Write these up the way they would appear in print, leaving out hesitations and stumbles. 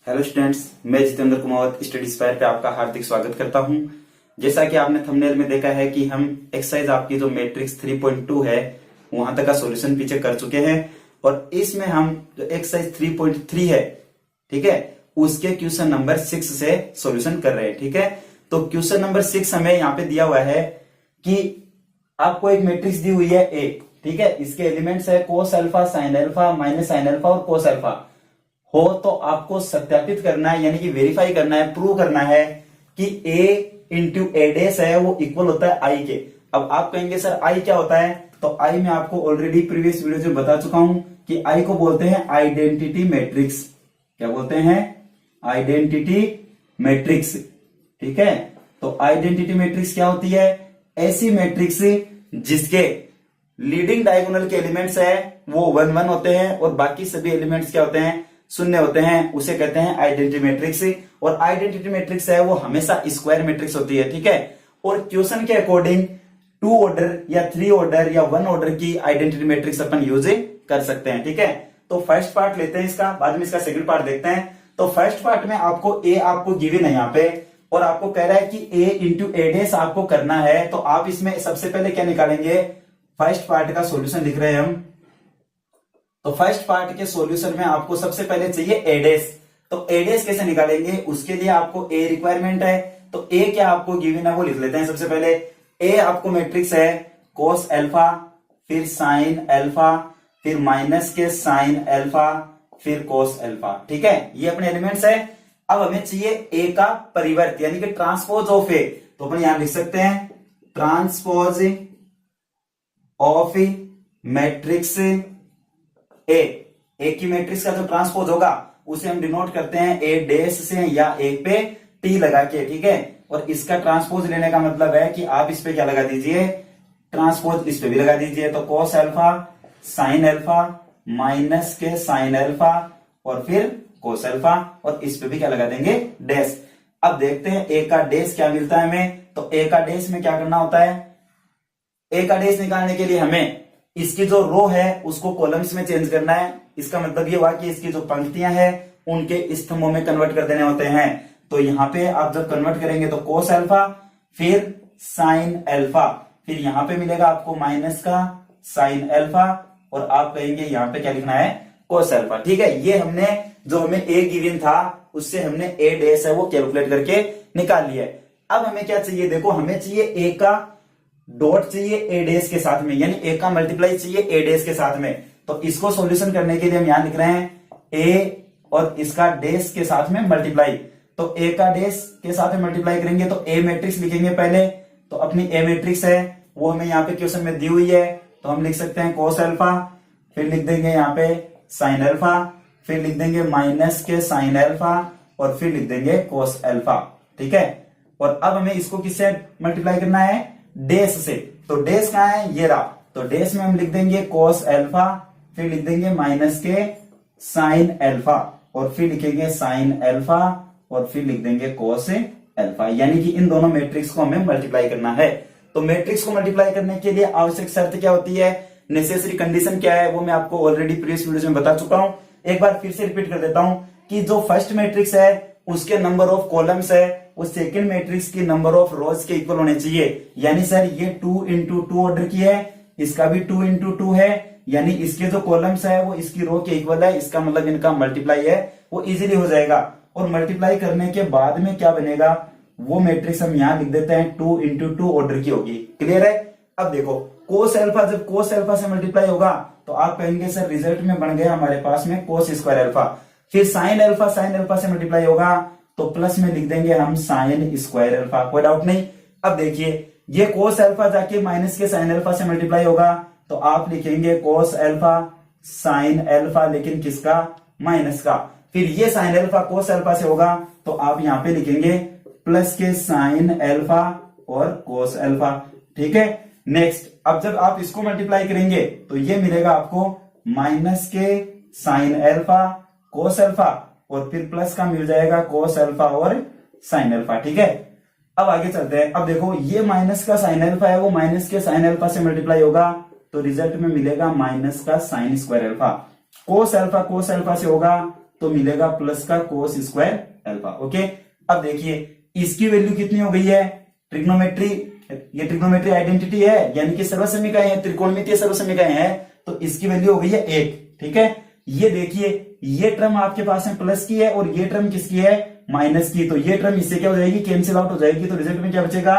Hello students, मैं Jitendra Kumar study spire पे आपका हार्दिक स्वागत करता हूं। जैसा कि आपने थंबनेल में देखा है कि हम एक्सरसाइज आपकी जो मैट्रिक्स 3.2 है वहां तक का सॉल्यूशन पीछे कर चुके हैं और इसमें हम जो एक्सरसाइज 3.3 है, ठीक है, उसके क्वेश्चन नंबर 6 से सॉल्यूशन कर रहे हैं। ठीक है, तो क्वेश्चन नंबर 6 हमें यहाँ पे दिया हुआ है कि आपको एक मैट्रिक्स दी हुई है ए, ठीक है, इसके एलिमेंट्स है cos alpha, sine alpha, minus sine alpha और कोस अल्फा हो। तो आपको सत्यापित करना है, यानी कि वेरीफाई करना है, प्रूव करना है कि a इंटू ए डेस है वो इक्वल होता है आई के। अब आप कहेंगे सर आई क्या होता है, तो आई मैं आपको ऑलरेडी प्रीवियस वीडियो में बता चुका हूं कि आई को बोलते हैं आइडेंटिटी मैट्रिक्स। क्या बोलते हैं? Identity matrix. ठीक है, तो आइडेंटिटी मैट्रिक्स क्या होती है? ऐसी मैट्रिक्स जिसके लीडिंग डायगोनल के एलिमेंट्स है वो 1 1 होते हैं और बाकी सभी एलिमेंट्स क्या होते हैं? शून्य होते हैं, उसे कहते हैं आइडेंटिटी मैट्रिक्स। और आइडेंटिटी मैट्रिक्स है वो हमेशा स्क्वायर मैट्रिक्स होती है। ठीक है, और क्वेश्चन के अकॉर्डिंग 2 ऑर्डर या 3 ऑर्डर या 1 ऑर्डर की आइडेंटिटी मैट्रिक्स अपन यूज कर सकते हैं। ठीक है, तो फर्स्ट पार्ट लेते हैं इसका, बाद में इसका सेकंड पार्ट देखते हैं। तो फर्स्ट पार्ट में आपको ए आपको गिवन है यहाँ पे और आपको कह रहा है कि ए इंटू ए डेस आपको करना है। तो आप इसमें सबसे पहले क्या निकालेंगे? फर्स्ट पार्ट का सॉल्यूशन लिख रहे हैं हम। तो फर्स्ट पार्ट के सॉल्यूशन में आपको सबसे पहले चाहिए ए डेस। तो ए डेस कैसे निकालेंगे? उसके लिए आपको ए रिक्वायरमेंट है। तो ए क्या आपको गिवन है वो लिख लेते हैं। सबसे पहले ए आपको मैट्रिक्स है कोस अल्फा, फिर साइन अल्फा, फिर माइनस के साइन अल्फा, फिर कोस अल्फा। ठीक है, ये अपने एलिमेंट्स है। अब हमें चाहिए ए का परिवर्त, यानी कि ट्रांसपोज ऑफ ए। तो अपन यहां लिख सकते हैं ट्रांसपोज ऑफ मैट्रिक्स ए की मैट्रिक्स का जो ट्रांसपोज होगा उसे हम डिनोट करते हैं ए डेस से या ए पे टी लगा के। ठीक है, और इसका ट्रांसपोज लेने का मतलब है कि आप इस पे क्या लगा दीजिए? ट्रांसपोज इस पे भी लगा दीजिए। तो cos alpha, sine alpha, minus के साइन अल्फा और फिर कोस अल्फा, और इस पे भी क्या लगा देंगे? डेस। अब देखते हैं ए का डेस क्या मिलता है हमें। तो ए का डेस में क्या करना होता है? ए का डेस निकालने के लिए हमें इसकी जो रो है उसको कॉलम्स में चेंज करना है। इसका मतलब ये हुआ कि इसकी जो पंक्तियां हैं उनके स्तंभों में कन्वर्ट कर देने होते हैं। तो यहां पे आप जब कन्वर्ट करेंगे तो कोस अल्फा, फिर साइन अल्फा, फिर यहां पे मिलेगा आपको माइनस का साइन अल्फा और आप कहेंगे यहां पे क्या लिखना है? Cos alpha. ठीक है, ये हमने जो हमें ए गिवन था उससे हमने ए डेस है वो कैलकुलेट करके निकाल लिया है। अब हमें क्या चाहिए? देखो, हमें चाहिए ए का डॉट चाहिए ए डेस के साथ में, यानी ए का मल्टीप्लाई चाहिए ए डेस के साथ में। तो इसको सॉल्यूशन करने के लिए हम यहां लिख रहे हैं ए और इसका डेस के साथ में मल्टीप्लाई। तो ए का डेस के साथ में मल्टीप्लाई करेंगे तो ए मैट्रिक्स लिखेंगे पहले। तो अपनी ए मैट्रिक्स है वो हमें यहाँ पे क्वेश्चन में दी हुई है, तो हम लिख सकते हैं कोस अल्फा, फिर लिख देंगे यहाँ पे साइन अल्फा, फिर लिख देंगे माइनस के साइन अल्फा और फिर लिख देंगे कोस अल्फा। ठीक है, और अब हमें इसको किससे मल्टीप्लाई करना है? डेस से। तो डेस कहां है? ये रहा। तो डेस में हम लिख देंगे कोस अल्फा, फिर लिख देंगे माइनस के साइन अल्फा और फिर लिखेंगे साइन अल्फा और फिर लिख देंगे कोस अल्फा, यानी कि इन दोनों मैट्रिक्स को हमें मल्टीप्लाई करना है। तो मैट्रिक्स को मल्टीप्लाई करने के लिए आवश्यक शर्त क्या होती है, नेसेसरी कंडीशन क्या है, वो मैं आपको ऑलरेडी प्रीवियस वीडियो में बता चुका हूं। एक बार फिर से रिपीट कर देता हूं कि जो फर्स्ट मैट्रिक्स है उसके नंबर ऑफ कॉलम्स है वो सेकंड मैट्रिक्स की नंबर ऑफ रोज के इक्वल होने चाहिए। यानी सर ये 2 इंटू 2 ऑर्डर की है, इसका भी 2 इंटू 2 है, यानी इसके जो कॉलम्स है वो इसकी रो के इक्वल है। इसका मतलब इनका मल्टीप्लाई है वो इजीली हो जाएगा। और मल्टीप्लाई करने के बाद में क्या बनेगा वो मैट्रिक्स हम यहां लिख देते हैं 2 इंटू 2 ऑर्डर की होगी। क्लियर है? अब देखो, कोस अल्फा जब कोस अल्फा से मल्टीप्लाई होगा तो आप कहेंगे सर रिजल्ट में बन गया हमारे पास में कोस स्क्वायर अल्फा। फिर साइन अल्फा से मल्टीप्लाई होगा तो प्लस में लिख देंगे हम साइन स्क्वायर अल्फा। कोई डाउट नहीं। अब देखिए, ये कोस अल्फा जाके माइनस के साइन अल्फा से मल्टीप्लाई होगा तो आप लिखेंगे कोस अल्फा साइन अल्फा, लेकिन किसका? माइनस का। फिर ये साइन अल्फा कोस अल्फा से होगा तो आप यहां पे लिखेंगे प्लस के साइन अल्फा और कोस अल्फा। ठीक है, नेक्स्ट, अब जब आप इसको मल्टीप्लाई करेंगे तो ये मिलेगा आपको माइनस के साइन अल्फा कोस अल्फा और फिर प्लस का मिल जाएगा कोस अल्फा और साइन अल्फा। ठीक है, अब आगे चलते हैं। अब देखो, ये माइनस का साइन अल्फा है वो माइनस के साइन अल्फा से मल्टीप्लाई होगा तो रिजल्ट में मिलेगा माइनस का sine square alpha. Cos alpha से होगा तो मिलेगा प्लस का कोस स्क्वायर अल्फा। ओके, अब देखिए इसकी वैल्यू कितनी हो गई है, ट्रिग्नोमेट्री, ये ट्रिग्नोमेट्री आइडेंटिटी है यानी कि सर्वसमीकाएं है, त्रिकोणमितीय सर्वसमीकाएं है, तो इसकी वैल्यू हो गई है 1। ठीक है, ये देखिए ये टर्म आपके पास में प्लस की है और ये टर्म किसकी है, माइनस की, तो ये टर्म इससे क्या हो जाएगी, कैंसिल आउट हो जाएगी, तो रिजल्ट में क्या बचेगा,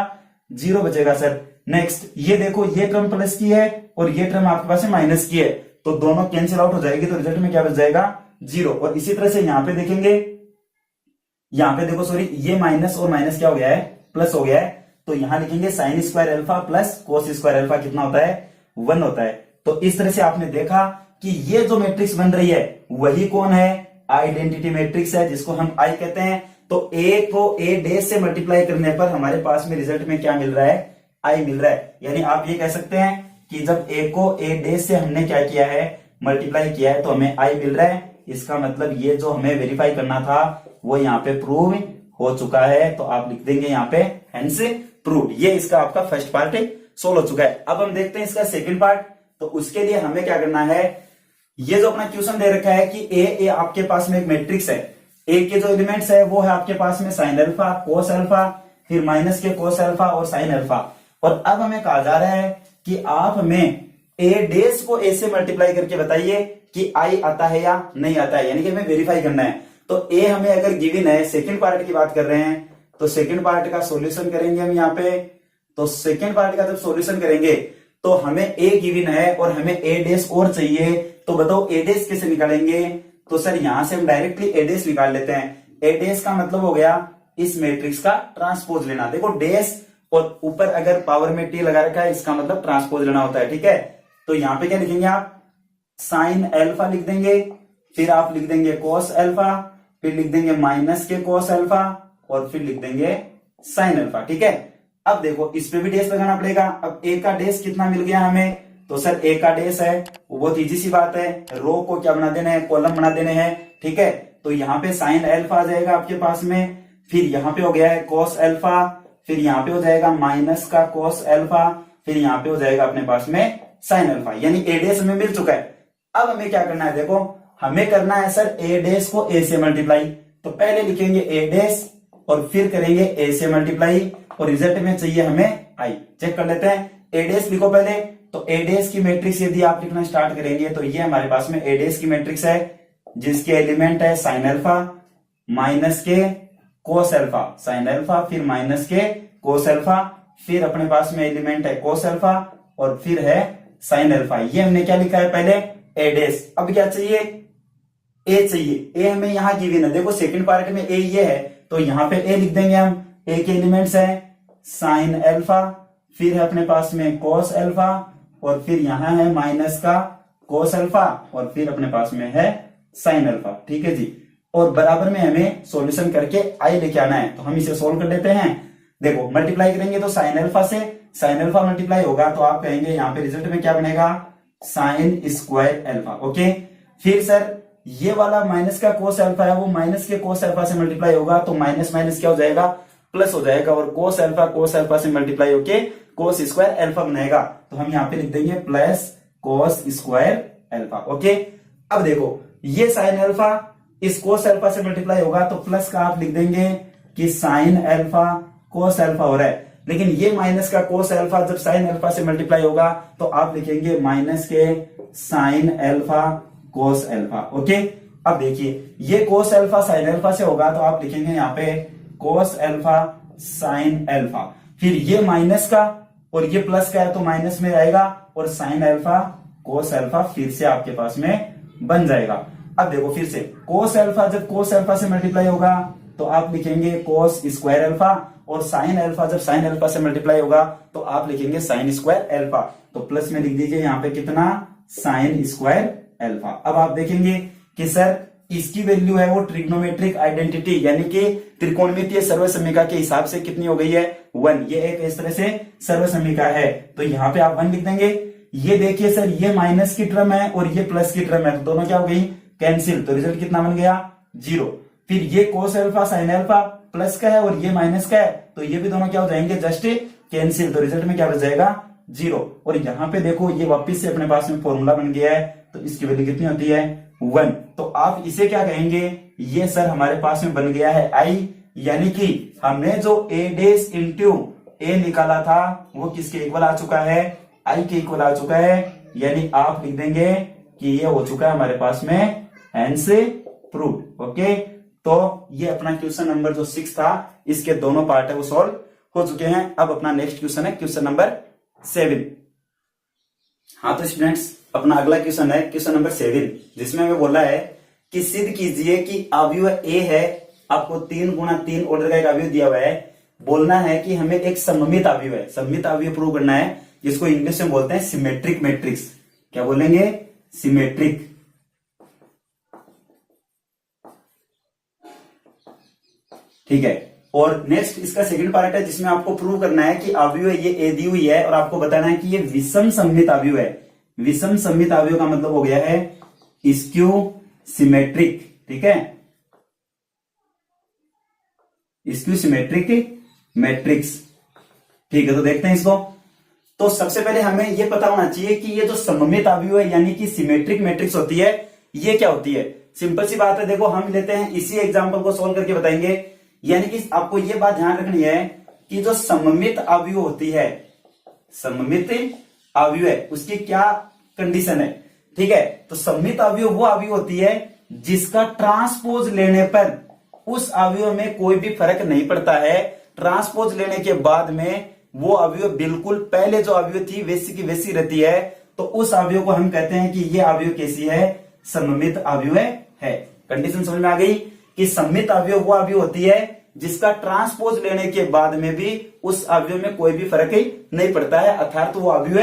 0 बचेगा सर। नेक्स्ट ये देखो ये टर्म प्लस की है और ये टर्म आपके पास में माइनस की है, तो दोनों कैंसिल आउट हो जाएगी, तो रिजल्ट में क्या बच जाएगा, 0। और इसी तरह से यहां पे देखेंगे, यहां पे देखो सॉरी ये माइनस और माइनस क्या हो गया है, प्लस हो गया है, तो यहां लिखेंगे sine square alpha plus cos square alpha कितना होता है, 1 होता है। तो इस तरह से आपने देखा कि ये जो मैट्रिक्स बन रही है वही कौन है, आइडेंटिटी मैट्रिक्स है, जिसको हम आई कहते हैं। तो ए को ए डैश से मल्टीप्लाई करने पर हमारे पास में रिजल्ट में क्या मिल रहा है, आई मिल रहा है। यानी आप ये कह सकते हैं कि जब ए को ए डैश से हमने क्या किया है, मल्टीप्लाई किया है, तो हमें आई मिल रहा है। इसका मतलब ये जो हमें वेरीफाई करना था वो यहाँ पे प्रूव हो चुका है, तो आप लिख देंगे यहाँ पे हेंस प्रूव्ड। ये इसका आपका फर्स्ट पार्ट सोल्व हो चुका है। अब हम देखते हैं इसका सेकंड पार्ट। तो उसके लिए हमें क्या करना है, ये जो अपना क्वेश्चन दे रखा है कि ए आपके पास में एक मैट्रिक्स है, ए के जो एलिमेंट्स है वो है आपके पास में साइन अल्फा, कोस अल्फा, फिर माइनस के कोस अल्फा और साइन अल्फा। और अब हमें कहा जा रहा है कि आप हमें ए डैश को ए से मल्टीप्लाई करके बताइए कि आई आता है या नहीं आता है, यानी कि हमें वेरीफाई करना है। तो ए हमें अगर गिवन है, सेकंड पार्ट की बात कर रहे हैं, तो सेकंड पार्ट का सॉल्यूशन करेंगे हम यहाँ पे। तो सेकंड पार्ट का जब सॉल्यूशन करेंगे तो हमें ए गिवन है और हमें ए डैश और चाहिए, तो बताओ ए डैश कैसे निकालेंगे। तो सर यहां से हम डायरेक्टली ए डैश निकाल लेते हैं। ए डैश का मतलब हो गया इस मैट्रिक्स का ट्रांसपोज लेना। देखो डैश और ऊपर अगर पावर में टी लगा रखा है, इसका मतलब ट्रांसपोज लेना होता है। ठीक है, तो यहां पे क्या लिखेंगे आप, साइन अल्फा लिख देंगे, फिर आप लिख देंगे कोस अल्फा, फिर लिख देंगे माइनस के कोस अल्फा और फिर लिख देंगे साइन अल्फा। ठीक है, अब देखो इस पे भी डैश लगाना पड़ेगा। अब ए का डैश कितना मिल गया हमें, तो सर ए का डैश है, वो बहुत इजी सी बात है, रो को क्या बना देना है, कॉलम बना देने हैं। ठीक है, तो यहाँ पे साइन अल्फा आ जाएगा आपके पास में, फिर यहाँ पे हो गया है कोस अल्फा, फिर यहाँ पे हो जाएगा माइनस का कोस अल्फा, फिर यहाँ पे हो जाएगा अपने पास में साइन अल्फा, यानी ए डैश हमें मिल चुका है। अब हमें क्या करना है, देखो हमें करना है सर ए डैश को ए से मल्टीप्लाई। तो पहले लिखेंगे ए डैश और फिर करेंगे ए से मल्टीप्लाई, और रिजल्ट में चाहिए हमें आई। चेक कर लेते हैं, ए डैश लिखो पहले। तो ए डैश की मैट्रिक्स यदि आप लिखना स्टार्ट करेंगे तो ये हमारे पास में ए डैश की मैट्रिक्स है, जिसके एलिमेंट है साइन अल्फा, माइनस के कोस अल्फा, साइन अल्फा, फिर माइनस के कोस अल्फा, फिर अपने पास में एलिमेंट है कोस अल्फा और फिर है साइन अल्फा। ये हमने क्या लिखा है पहले, ए डैश। अब क्या चाहिए, ए चाहिए। ए हमें यहां गिवन है, देखो सेकंड पार्ट में ए ये है, तो यहां पे ए लिख देंगे हम। ए के एलिमेंट्स है साइन अल्फा, फिर है अपने पास में कोस अल्फा और फिर यहां है माइनस का कोस अल्फा और फिर अपने पास में है साइन अल्फा। ठीक है जी, और बराबर में हमें सॉल्यूशन करके आई लेके आना है, तो हम इसे सोल्व कर लेते हैं। देखो मल्टीप्लाई करेंगे तो साइन अल्फा से साइन अल्फा मल्टीप्लाई होगा, तो आप कहेंगे यहाँ पे रिजल्ट में क्या बनेगा, साइन स्क्वायर अल्फा। ओके, फिर सर ये वाला माइनस का कोस अल्फा है, वो माइनस के कोस अल्फा से मल्टीप्लाई होगा, तो माइनस माइनस क्या हो जाएगा, प्लस हो जाएगा, और कोस अल्फा से मल्टीप्लाई होके कोस स्क्वायर अल्फा बनाएगा, तो हम यहाँ पे लिख देंगे plus cos square alpha. Okay, अब देखो ये साइन अल्फा इस कोस अल्फा से मल्टीप्लाई होगा, तो प्लस का आप लिख देंगे कि साइन अल्फा कोस अल्फा हो रहा है, लेकिन ये माइनस का कोस अल्फा जब साइन अल्फा से मल्टीप्लाई होगा तो आप लिखेंगे माइनस के sine alpha cos alpha. Okay, अब देखिए ये कोस अल्फा साइन अल्फा से होगा, तो आप लिखेंगे यहाँ पे कोस अल्फा साइन अल्फा, फिर ये माइनस का और ये प्लस का है तो माइनस में आएगा, और साइन अल्फा कोस अल्फा फिर से आपके पास में बन जाएगा। अब देखो फिर से कोस अल्फा जब कोस अल्फा से मल्टीप्लाई होगा तो आप लिखेंगे कोस स्क्वायर अल्फा, और साइन अल्फा जब साइन अल्फा से मल्टीप्लाई होगा तो आप लिखेंगे साइन स्क्वायर अल्फा, तो प्लस में लिख दीजिए यहाँ पे कितना, साइन स्क्वायर अल्फा। अब आप देखेंगे कि सर इसकी वैल्यू है वो ट्रिग्नोमेट्रिक आइडेंटिटी यानी कि त्रिकोणमितीय सर्वसमीका के हिसाब से कितनी हो गई है, 1। ये एक इस तरह से सर्वसमीका है, तो यहाँ पे आप 1 लिख देंगे। ये देखिए सर ये माइनस की टर्म है और ये प्लस की टर्म है, तो दोनों क्या हो गई, कैंसिल, तो रिजल्ट कितना बन गया, 0। फिर ये cos alpha sine alpha plus का है और ये माइनस का है, तो ये भी दोनों क्या हो जाएंगे, जस्ट कैंसिल, तो रिजल्ट में क्या बच जाएगा, 0। और यहाँ पे देखो ये वापिस से अपने पास में फॉर्मूला बन गया है, तो इसकी वैल्यू कितनी होती है, 1। तो आप इसे क्या कहेंगे, ये सर हमारे पास में बन गया है I, यानी कि हमने जो A डैश इंटू A निकाला था वो किसके इक्वल आ चुका है, I के इक्वल आ चुका है। यानी आप लिख देंगे कि ये हो चुका है हमारे पास में हेंस प्रूव्ड। ओके, तो ये अपना क्वेश्चन नंबर जो 6 था, इसके दोनों पार्ट है वो सॉल्व हो चुके हैं। अब अपना नेक्स्ट क्वेश्चन है क्वेश्चन नंबर 7। हाँ तो स्टूडेंट्स, अपना अगला क्वेश्चन है क्वेश्चन नंबर 7, जिसमें हमें बोला है कि सिद्ध कीजिए कि अवयव ए है, आपको 3x3 ऑर्डर का एक अवयव दिया हुआ है। बोलना है कि हमें एक सममित अवयव है, सममित अवयव प्रूव करना है, जिसको इंग्लिश में बोलते हैं सिमेट्रिक मैट्रिक्स। क्या बोलेंगे, सिमेट्रिक। ठीक है, और नेक्स्ट इसका सेकंड पार्ट है जिसमें आपको प्रूव करना है कि अवयव ये ए दी हुई है और आपको बताना है कि ये विषम सममित अवयव है। विषम सममित अवयव का मतलब हो गया है स्क्यू सिमेट्रिक। ठीक है, स्क्यू सिमेट्रिक मैट्रिक्स। ठीक है, तो देखते हैं इसको। तो सबसे पहले हमें यह पता होना चाहिए कि ये जो सममित अवयव है यानी कि सिमेट्रिक मैट्रिक्स होती है, ये क्या होती है। सिंपल सी बात है, देखो हम लेते हैं इसी एग्जांपल को सोल्व करके बताएंगे। यानी कि आपको यह बात ध्यान रखनी है कि जो सममित अवयव होती है, सममित अवयव है, उसकी क्या कंडीशन है। ठीक है, तो सममित अवयव वो अवयव होती है जिसका ट्रांसपोज लेने पर उस अवयव में कोई भी फर्क नहीं पड़ता है। ट्रांसपोज लेने के बाद में वो अवयव बिल्कुल पहले जो अवयव थी वैसी की वैसी रहती है, तो उस अवयव को हम कहते हैं कि ये अवयव कैसी है, सममित अवयव है। कंडीशन समझ में आ गई कि सममित अवयव वो अवयव होती है जिसका ट्रांसपोज लेने के बाद में भी उस अवयव में कोई भी फर्क ही नहीं पड़ता है, अर्थात तो वो अवयव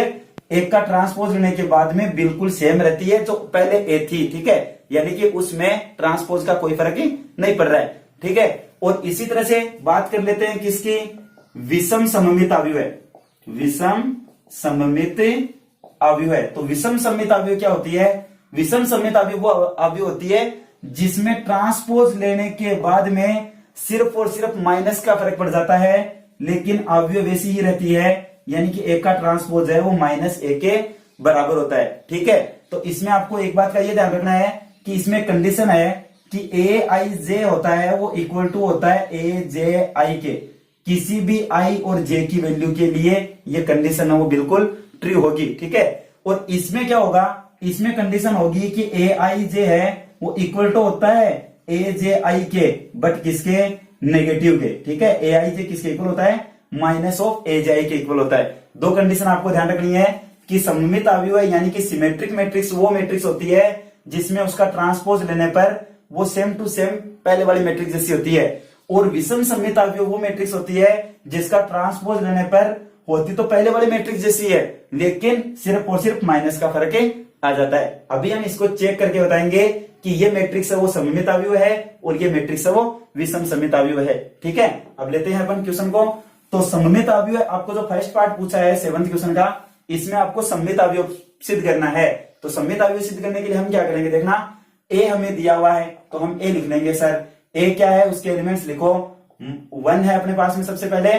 एक का ट्रांसपोज लेने के बाद में बिल्कुल सेम रहती है जो पहले ए थी। ठीक है, यानी कि उसमें ट्रांसपोज का कोई फर्क ही नहीं पड़ रहा है। ठीक है, और इसी तरह से बात कर लेते हैं किसकी, विषम सममित अवयव है। विषम सममित अवयव है, तो विषम सममित अवयव क्या होती है, विषम सममित अवयव वो अवयव होती है जिसमें ट्रांसपोज लेने के बाद में सिर्फ और सिर्फ माइनस का फर्क पड़ जाता है, लेकिन अवयव वैसी ही रहती है, यानी कि ए का ट्रांसपोज है वो -a के बराबर होता है। ठीक है, तो इसमें आपको एक बात का ये ध्यान रखना है कि इसमें कंडीशन है कि aij होता है वो इक्वल टू होता है aj के, किसी भी i और j की वैल्यू के लिए ये कंडीशन है वो बिल्कुल ट्रू होगी। ठीक है, और इसमें क्या होगा, इसमें कंडीशन होगी कि aij है वो इक्वल टू होता है aj के, बट किसके, नेगेटिव के। ठीक है, aij किसके इक्वल होता है, -aj के इक्वल होता है। दो कंडीशन आपको ध्यान रखनी है कि सममित अवयव है यानी कि सिमेट्रिक मैट्रिक्स वो मैट्रिक्स होती है जिसमें उसका ट्रांसपोज लेने पर वो सेम टू सेम पहले वाली मैट्रिक्स जैसी होती है, और विषम सममित अवयव वो मैट्रिक्स होती है जिसका ट्रांसपोज लेने पर होती तो पहले वाली मैट्रिक्स जैसी है, लेकिन सिर्फ और सिर्फ माइनस का फर्क आ जाता है। अभी हम इसको चेक करके बताएंगे कि ये मैट्रिक्स है वो सममित अवयव है और ये मैट्रिक्स है वो विषम सममित अवयव है। ठीक है, अब लेते हैं अपन क्वेश्चन को। तो सममित अवयव आपको जो फर्स्ट पार्ट पूछा है 7th क्वेश्चन का, इसमें आपको सममित अवयव सिद्ध करना है। तो सममित अवयव सिद्ध करने के लिए हम क्या करेंगे, देखना ए हमें दिया हुआ है तो हम ए लिख लेंगे। सर ए क्या है, उसके एलिमेंट्स लिखो, 1 है अपने पास में सबसे पहले,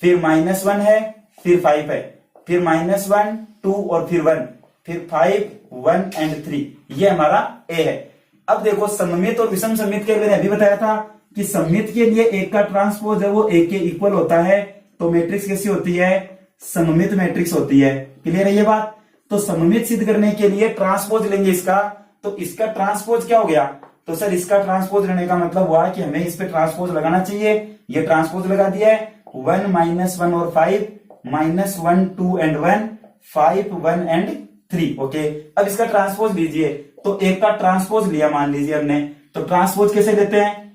फिर -1 है, फिर 5 है, फिर -1 2 और फिर 1, फिर 5 1 एंड 3, ये हमारा ए है। अब देखो सममित और विषम सममित के लिए अभी बताया था कि सममित के लिए एक का ट्रांसपोज है वो एक के इक्वल होता है, तो मैट्रिक्स कैसी होती है, सममित मैट्रिक्स होती है। क्लियर है ये बात। तो सममित सिद्ध करने के लिए ट्रांसपोज लेंगे इसका, तो इसका ट्रांसपोज क्या हो गया, तो सर इसका ट्रांसपोज लेने का मतलब हुआ कि हमें इस पे ट्रांसपोज लगाना चाहिए। ये ट्रांसपोज लगा दिया है, 1 -1 और 5, -1 2 एंड 1, 5 1 एंड 3। ओके, अब इसका ट्रांसपोज लीजिए, तो एक का ट्रांसपोज लिया मान लीजिए हमने, तो ट्रांसपोज कैसे लेते हैं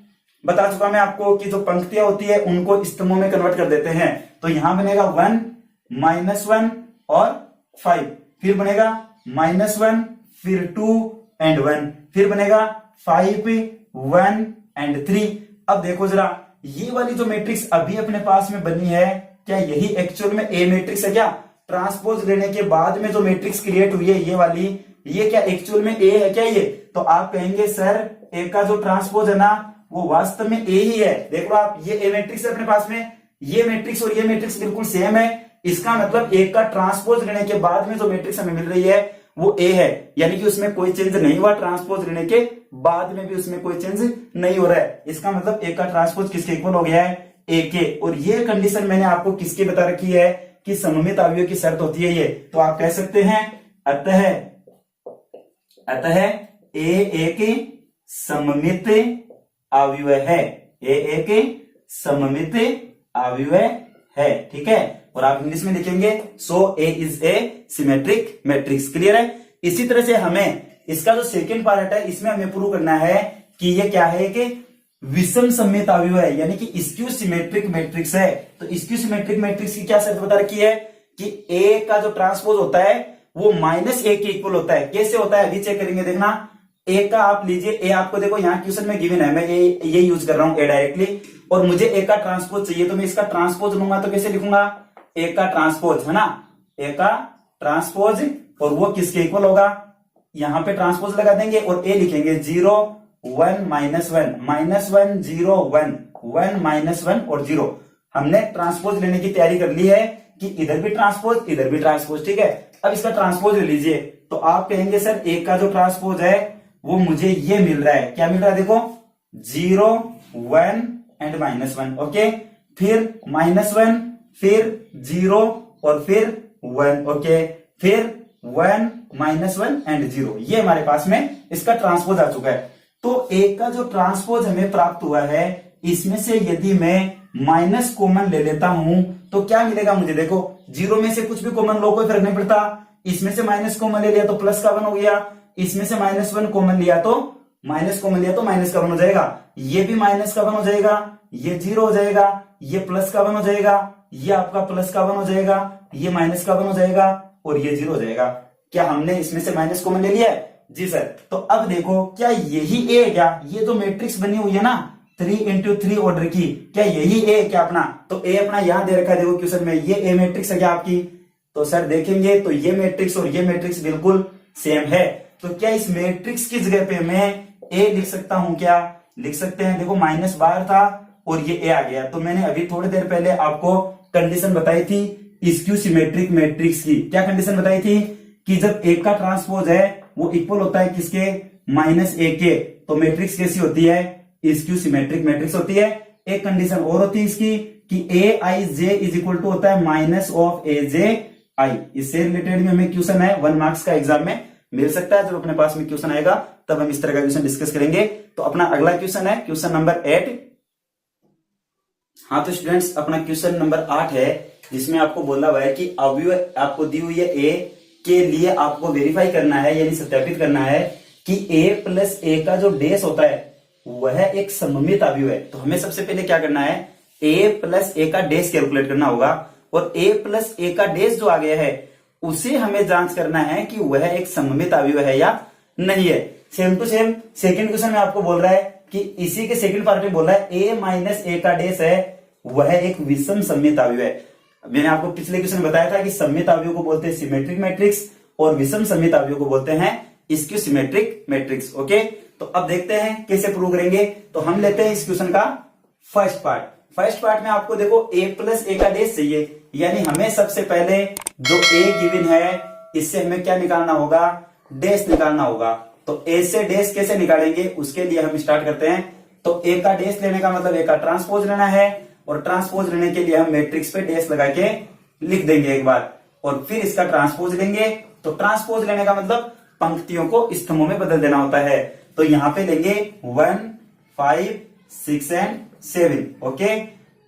बता चुका मैं आपको कि जो पंक्तियां होती है उनको स्तंभों में कन्वर्ट कर देते हैं। तो यहां बनेगा 1 -1 और 5, फिर बनेगा -1 फिर 2 एंड 1, फिर बनेगा 5 1 एंड 3। अब देखो जरा ये वाली जो मैट्रिक्स अभी अपने पास में बनी है, क्या यही एक्चुअल में ए मैट्रिक्स है क्या, ट्रांसपोज लेने के बाद में जो मैट्रिक्स क्रिएट हुई है ये वाली, ये क्या एक्चुअल में ए है क्या ये, तो आप कहेंगे सर ए का जो ट्रांसपोज है ना वो वास्तव में ए ही है। देखो आप, ये ए मैट्रिक्स है अपने पास में, ये मैट्रिक्स और ये मैट्रिक्स बिल्कुल सेम है, इसका मतलब एक का ट्रांसपोज लेने के बाद में जो मैट्रिक्स हमें मिल रही है वो ए है, यानी कि उसमें कोई चेंज नहीं हुआ, ट्रांसपोज लेने के बाद में भी उसमें कोई चेंज नहीं हो रहा है। इसका मतलब ए का ट्रांसपोज किसके इक्वल हो गया है, ए के। और ये कंडीशन मैंने आपको किसकी बता रखी है कि सममित अवयव की शर्त होती है ये। तो आप कह सकते हैं अतः ए एक सममित अवयव है, ए एक सममित अवयव है, ठीक है। और आप इंग्लिश में लिखेंगे so A is A symmetric matrix. Clear है। इसी तरह से हमें इसका जो सेकंड पार्ट है इसमें हमें प्रूव करना है कि ये क्या है कि विषम सममित अवयव है, यानी कि स्क्यू सिमेट्रिक मैट्रिक्स है। तो स्क्यू सिमेट्रिक मैट्रिक्स की क्या शर्त बता रखी है कि ए का जो ट्रांसपोज होता है वो माइनस ए के इक्वल होता है। कैसे होता है अभी चेक करेंगे, देखना। ए का आप लीजिए, ए आपको देखो यहाँ क्वेश्चन में गिवन है, मैं ये यूज कर रहा हूं ए डायरेक्टली, और मुझे ए का ट्रांसपोज चाहिए, तो मैं इसका ट्रांसपोज लूंगा तो कैसे लिखूंगा, ए का ट्रांसपोज, है ना, ए का ट्रांसपोज, और वो किसके इक्वल होगा, यहां पे ट्रांसपोज लगा देंगे और ए लिखेंगे 0 1 -1 -1 0 1 1 -1 और 0। हमने ट्रांसपोज लेने की तैयारी कर ली है कि इधर भी ट्रांसपोज इधर भी ट्रांसपोज, ठीक है। अब इसका ट्रांसपोज ले लीजिए, तो आप कहेंगे सर ए का जो ट्रांसपोज है वो मुझे ये मिल रहा है, क्या मिल रहा है, देखो 0 1 एंड -1, ओके, फिर -1, फिर 0 और फिर 1, ओके, फिर 1 -1 एंड 0। ये हमारे पास में इसका ट्रांसपोज आ चुका है। तो ए का जो ट्रांसपोज हमें प्राप्त हुआ है, इसमें से यदि मैं माइनस कॉमन ले लेता हूं तो क्या मिलेगा मुझे, देखो 0 में से कुछ भी कॉमन लो, कोई फर्क नहीं पड़ता। इसमें से माइनस कॉमन ले लिया तो प्लस का 1 हो गया, इसमें से -1 कॉमन लिया तो माइनस कॉमन लिया तो माइनस का 1 हो जाएगा, ये भी माइनस का 1 हो जाएगा, ये 0 हो जाएगा, ये प्लस का 1 हो जाएगा, ये आपका प्लस का 1 हो जाएगा, ये माइनस का 1 हो जाएगा और ये 0 हो जाएगा। क्या हमने इसमें से माइनस कॉमन ले लिया है? जी सर। तो अब देखो क्या यही ए है क्या, ये जो मैट्रिक्स बनी हुई है ना 3 into 3 ऑर्डर की, क्या यही ए क्या अपना, तो ए अपना यहां दे रखा है, देखो क्वेश्चन में, ये ए मैट्रिक्स है क्या आपकी, तो सर देखेंगे तो ये मैट्रिक्स और ये मैट्रिक्स बिल्कुल सेम है। तो क्या इस मैट्रिक्स की जगह पे मैं ए लिख सकता हूं, क्या लिख सकते हैं, देखो माइनस बाहर था और ये ए आ गया। तो मैंने अभी थोड़ी देर पहले आपको कंडीशन बताई थी स्क्यू सिमेट्रिक मैट्रिक्स की, क्या कंडीशन बताई थी कि जब ए का ट्रांसपोज है वो इक्वल होता है किसके, -a के, तो मैट्रिक्स कैसी होती है, स्क्यू सिमेट्रिक मैट्रिक्स होती है। एक कंडीशन और होती है इसकी कि ए आई जे इज इक्वल टू होता है माइनस ऑफ ए जे आई। इससे रिलेटेड में हमें क्वेश्चन है 1 मार्क्स का एग्जाम में मिल सकता है, जब अपने पास में क्वेश्चन आएगा तब हम इस तरह का क्वेश्चन डिस्कस करेंगे। तो अपना अगला क्वेश्चन है क्वेश्चन नंबर 8। हाँ तो स्टूडेंट्स अपना क्वेश्चन नंबर 8 है, जिसमें आपको बोला हुआ है कि अवयव आपको दी हुई है ए के लिए आपको वेरीफाई करना है, यानी सत्यापित करना है कि a प्लस ए का जो डेस होता है वह एक सममित अवयव है। तो हमें सबसे पहले क्या करना है, a प्लस ए का डेस कैलकुलेट करना होगा, और a प्लस ए का डेस जो आ गया है उसे हमें जांच करना है कि वह एक सममित अवयव है या नहीं है। Same to same second question में आपको बोल रहा है कि इसी के सेकंड पार्ट में बोल रहा है a माइनस ए का डेस है वह एक विषम सममित अवयव है। मैंने आपको पिछले क्वेश्चन में बताया था कि सममित अवयव को बोलते हैं सिमेट्रिक मैट्रिक्स और विषम सममित अवयव को बोलते हैं स्क्यू सिमेट्रिक मैट्रिक्स। ओके, तो अब देखते हैं कैसे प्रूव करेंगे। तो हम लेते हैं इस क्वेश्चन का फर्स्ट पार्ट। फर्स्ट पार्ट में आपको देखो a प्लस ए का डेस चाहिए, यानी हमें सबसे पहले जो a गिवन है इससे हमें क्या निकालना होगा, डेस निकालना होगा। तो a से डेस कैसे निकालेंगे उसके लिए हम स्टार्ट करते हैं। तो a का डेस लेने का मतलब a का ट्रांसपोज लेना है, और ट्रांसपोज लेने के लिए हम मैट्रिक्स पे डेस लगा के लिख देंगे एक बार, और फिर इसका ट्रांसपोज लेंगे। तो ट्रांसपोज लेने का मतलब पंक्तियों को स्तंभों में बदल देना होता है। तो यहां पे लेंगे 1 5 6 एंड 7। ओके,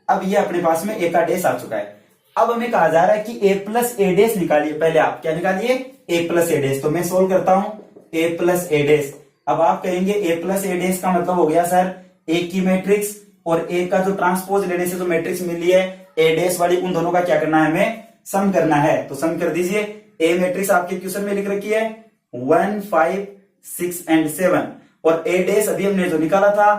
अब ये अपने पास में ए का डेस आ चुका है। अब हमें कहा जा रहा है कि a प्लस ए डेस निकालिए। पहले आप क्या निकालिए, a प्लस ए डेस। तो मैं सोल्व करता हूं a प्लस ए डेस। अब आप कहेंगे a प्लस ए डेस का मतलब हो गया सर a की मैट्रिक्स और a का जो ट्रांसपोज लेने से जो मैट्रिक्स मिली है a डेस वाली, उन दोनों का क्या करना है, हमें सम करना है। तो सम कर दीजिए। a मैट्रिक्स आपके क्वेश्चन में लिख रखी है 1 5 6 एंड 7, और a डेस अभी हमने जो निकाला था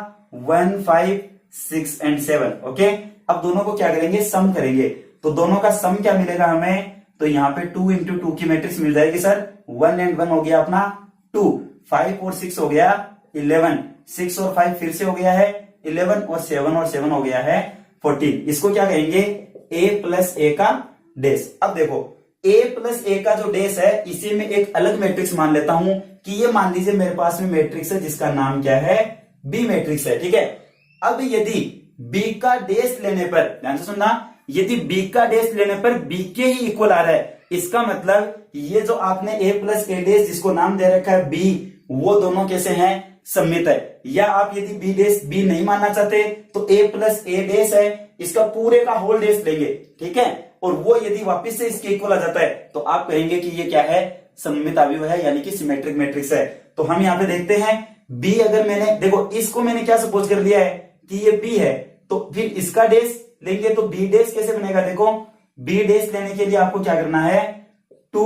1 5 6 एंड 7। ओके, अब दोनों को क्या करेंगे, सम करेंगे। तो दोनों का सम क्या मिलेगा हमें, तो यहाँ पे 2 into 2 की मैट्रिक्स मिल जाएगी सर। 1 and 1 हो गया अपना 2, 5 और 6 हो गया 11, 6 और 5 फिर से हो गया है 11, और 7 हो गया है 14। इसको क्या कहेंगे, a प्लस ए का डेस। अब देखो ए प्लस ए का जो डेस है इसे मैं एक अलग मैट्रिक्स मान लेता हूं कि ये मान लीजिए मेरे पास में मैट्रिक्स है जिसका नाम क्या है, बी मैट्रिक्स है, ठीक है। अब यदि बी का डेस लेने पर, ध्यान से सुनना, यदि बी का डेस लेने पर बी के ही इक्वल आ रहा है, इसका मतलब ये जो आपने ए प्लस ए डेस जिसको नाम दे रखा है बी, वो दोनों कैसे हैं, सममित है। या आप यदि बी डेस बी नहीं मानना चाहते तो ए प्लस ए डेस है, इसका पूरे का होल डेस लेंगे, ठीक है, और वो यदि वापस से इसके इक्वल आ जाता है तो आप कहेंगे कि ये क्या है, सममित अवयव है, यानी कि सिमेट्रिक मैट्रिक्स है। तो हम यहाँ पे देखते हैं बी, अगर मैंने देखो इसको मैंने क्या सपोज कर लिया है कि ये बी है, तो फिर इसका डेस लेंगे तो बी डेस कैसे बनेगा, देखो बी डेस लेने के लिए आपको क्या करना है, 2,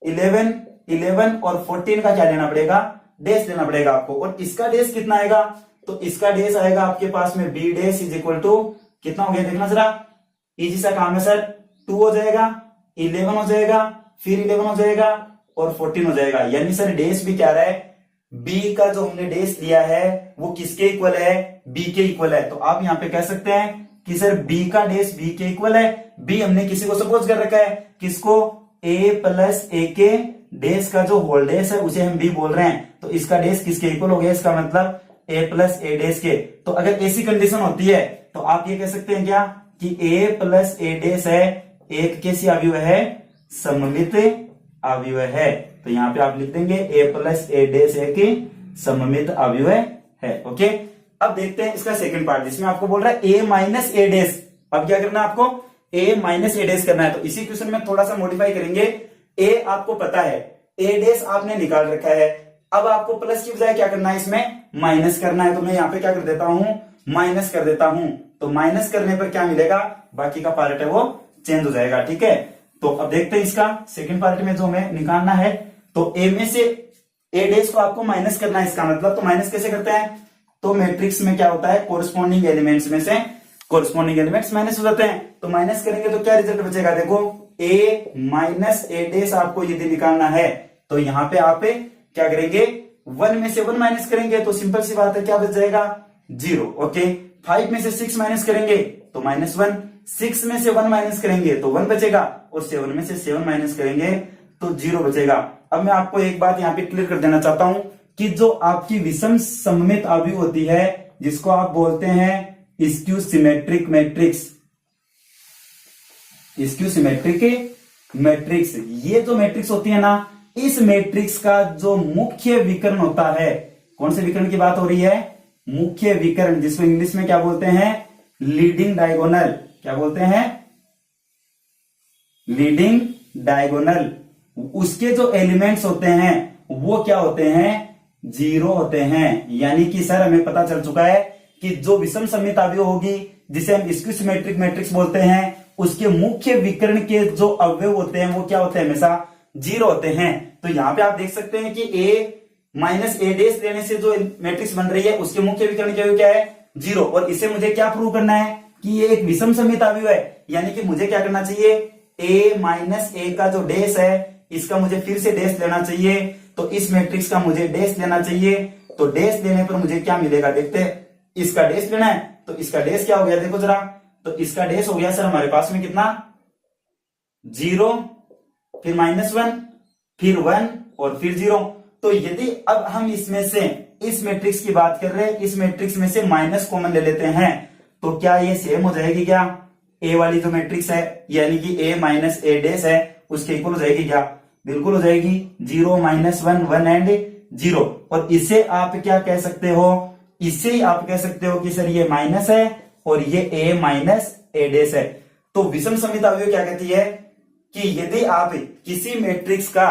11, 11 और 14 का क्या लेना पड़ेगा, डेस लेना पड़ेगा आपको। और इसका डेस कितना आएगा, तो इसका डेस आएगा आपके पास में बी डेस इज इक्वल टू कितना हो गया, देखना जरा, इजी सा काम है सर, 2 हो जाएगा, 11 हो जाएगा, फिर 11 हो जाएगा और 14 हो जाएगा। यानी सर डेस भी क्या रहा है, बी का जो हमने डेस लिया है वो किसके इक्वल है, बी के इक्वल है। तो आप यहाँ पे कह सकते हैं कि सर बी का डेस बी के इक्वल है। बी हमने किसी को सपोज कर रखा है, किसको, ए प्लस ए के डेस का जो होल डेस है उसे हम बी बोल रहे हैं, तो इसका डेस किसके इक्वल हो गया, इसका मतलब ए प्लस ए डेस के। तो अगर ऐसी कंडीशन होती है तो आप ये कह सकते हैं क्या कि ए प्लस ए डेस है, एक कैसी अवयव है, सममित अवयव है। तो यहाँ पे आप लिख देंगे ए प्लस ए डेस एक सममित अवयव है, ओके। अब देखते हैं इसका सेकंड पार्ट जिसमें आपको बोल रहा है ए माइनस ए डेस। अब क्या करना है आपको, ए माइनस ए डेस करना है। तो इसी क्वेश्चन में थोड़ा सा मॉडिफाई करेंगे, ए आपको पता है, ए डेस आपने निकाल रखा है, अब आपको प्लस की बजाय क्या करना है, इसमें माइनस करना है। तो मैं यहाँ पे क्या कर देता हूं, माइनस कर देता हूं। तो माइनस करने पर क्या मिलेगा, बाकी का पार्ट है वो चेंज हो जाएगा, ठीक है। तो अब देखते हैं इसका सेकंड पार्ट में जो हमें निकालना है, तो ए में से ए डेस को आपको माइनस करना है, इसका मतलब, तो माइनस कैसे करते हैं, तो मैट्रिक्स में क्या होता है, कोरिस्पॉन्डिंग एलिमेंट्स में से कोरिस्पॉन्डिंग एलिमेंट्स माइनस हो जाते हैं। तो माइनस करेंगे तो क्या रिजल्ट बचेगा, देखो ए माइनस ए डेस आपको यदि निकालना है तो यहाँ पे आप क्या करेंगे, 1 में से 1 माइनस करेंगे तो सिंपल सी बात है क्या बच जाएगा, 0, ओके। 5 में से 6 माइनस करेंगे तो -1, 6 में से 1 माइनस करेंगे तो 1 बचेगा, और 7 में से 7 माइनस करेंगे तो 0 बचेगा। अब मैं आपको एक बात यहाँ पे क्लियर कर देना चाहता हूं कि जो आपकी विषम सममित अवयव होती है जिसको आप बोलते हैं skew symmetric matrix, skew symmetric matrix, ये जो मैट्रिक्स होती है ना, इस मैट्रिक्स का जो मुख्य विकर्ण होता है, कौन से विकर्ण की बात हो रही है, मुख्य विकर्ण, जिसको इंग्लिश में क्या बोलते हैं, लीडिंग डायगोनल, क्या बोलते हैं, लीडिंग डायगोनल, उसके जो एलिमेंट्स होते हैं वो क्या होते हैं, 0 होते हैं। यानी कि सर हमें पता चल चुका है कि जो विषम सममित अवयव होगी जिसे हम स्क्यू सिमेट्रिक मैट्रिक्स बोलते हैं, उसके मुख्य विकर्ण के जो अवयव होते हैं वो क्या होते हैं, हमेशा 0 होते हैं। तो यहां पे आप देख सकते हैं कि ए माइनस ए डेस लेने से जो मैट्रिक्स बन रही है उसके मुख्य विकर्ण के अवयव क्या है, 0, और इसे मुझे क्या प्रूव करना है कि ये एक विषम सममित अवयव है। यानी कि मुझे क्या करना चाहिए, ए माइनस ए का जो डेस है इसका मुझे फिर से डेस लेना चाहिए, तो इस मैट्रिक्स का मुझे डेस लेना चाहिए। तो डेस लेने पर मुझे क्या मिलेगा, देखते हैं, इसका डेस लेना है तो इसका डेस क्या हो गया, देखो जरा, तो इसका डेस हो गया सर हमारे पास में कितना, 0, फिर -1, फिर 1 और फिर 0। तो यदि अब हम इसमें से इस मैट्रिक्स की बात कर रहे हैं, इस मैट्रिक्स में से माइनस कॉमन ले लेते हैं, तो क्या ये सेम हो जाएगी क्या, ए वाली जो मैट्रिक्स है यानी कि ए माइनस ए डेस है उसके इक्वल हो जाएगी क्या, बिल्कुल हो जाएगी, 0 -1 1 एंड 0। और इसे आप क्या कह सकते हो, इसे आप कह सकते हो कि सर ये माइनस है और ये ए माइनस ए डेस है। तो विषम सममित अवयव क्या कहती है कि यदि आप किसी मैट्रिक्स का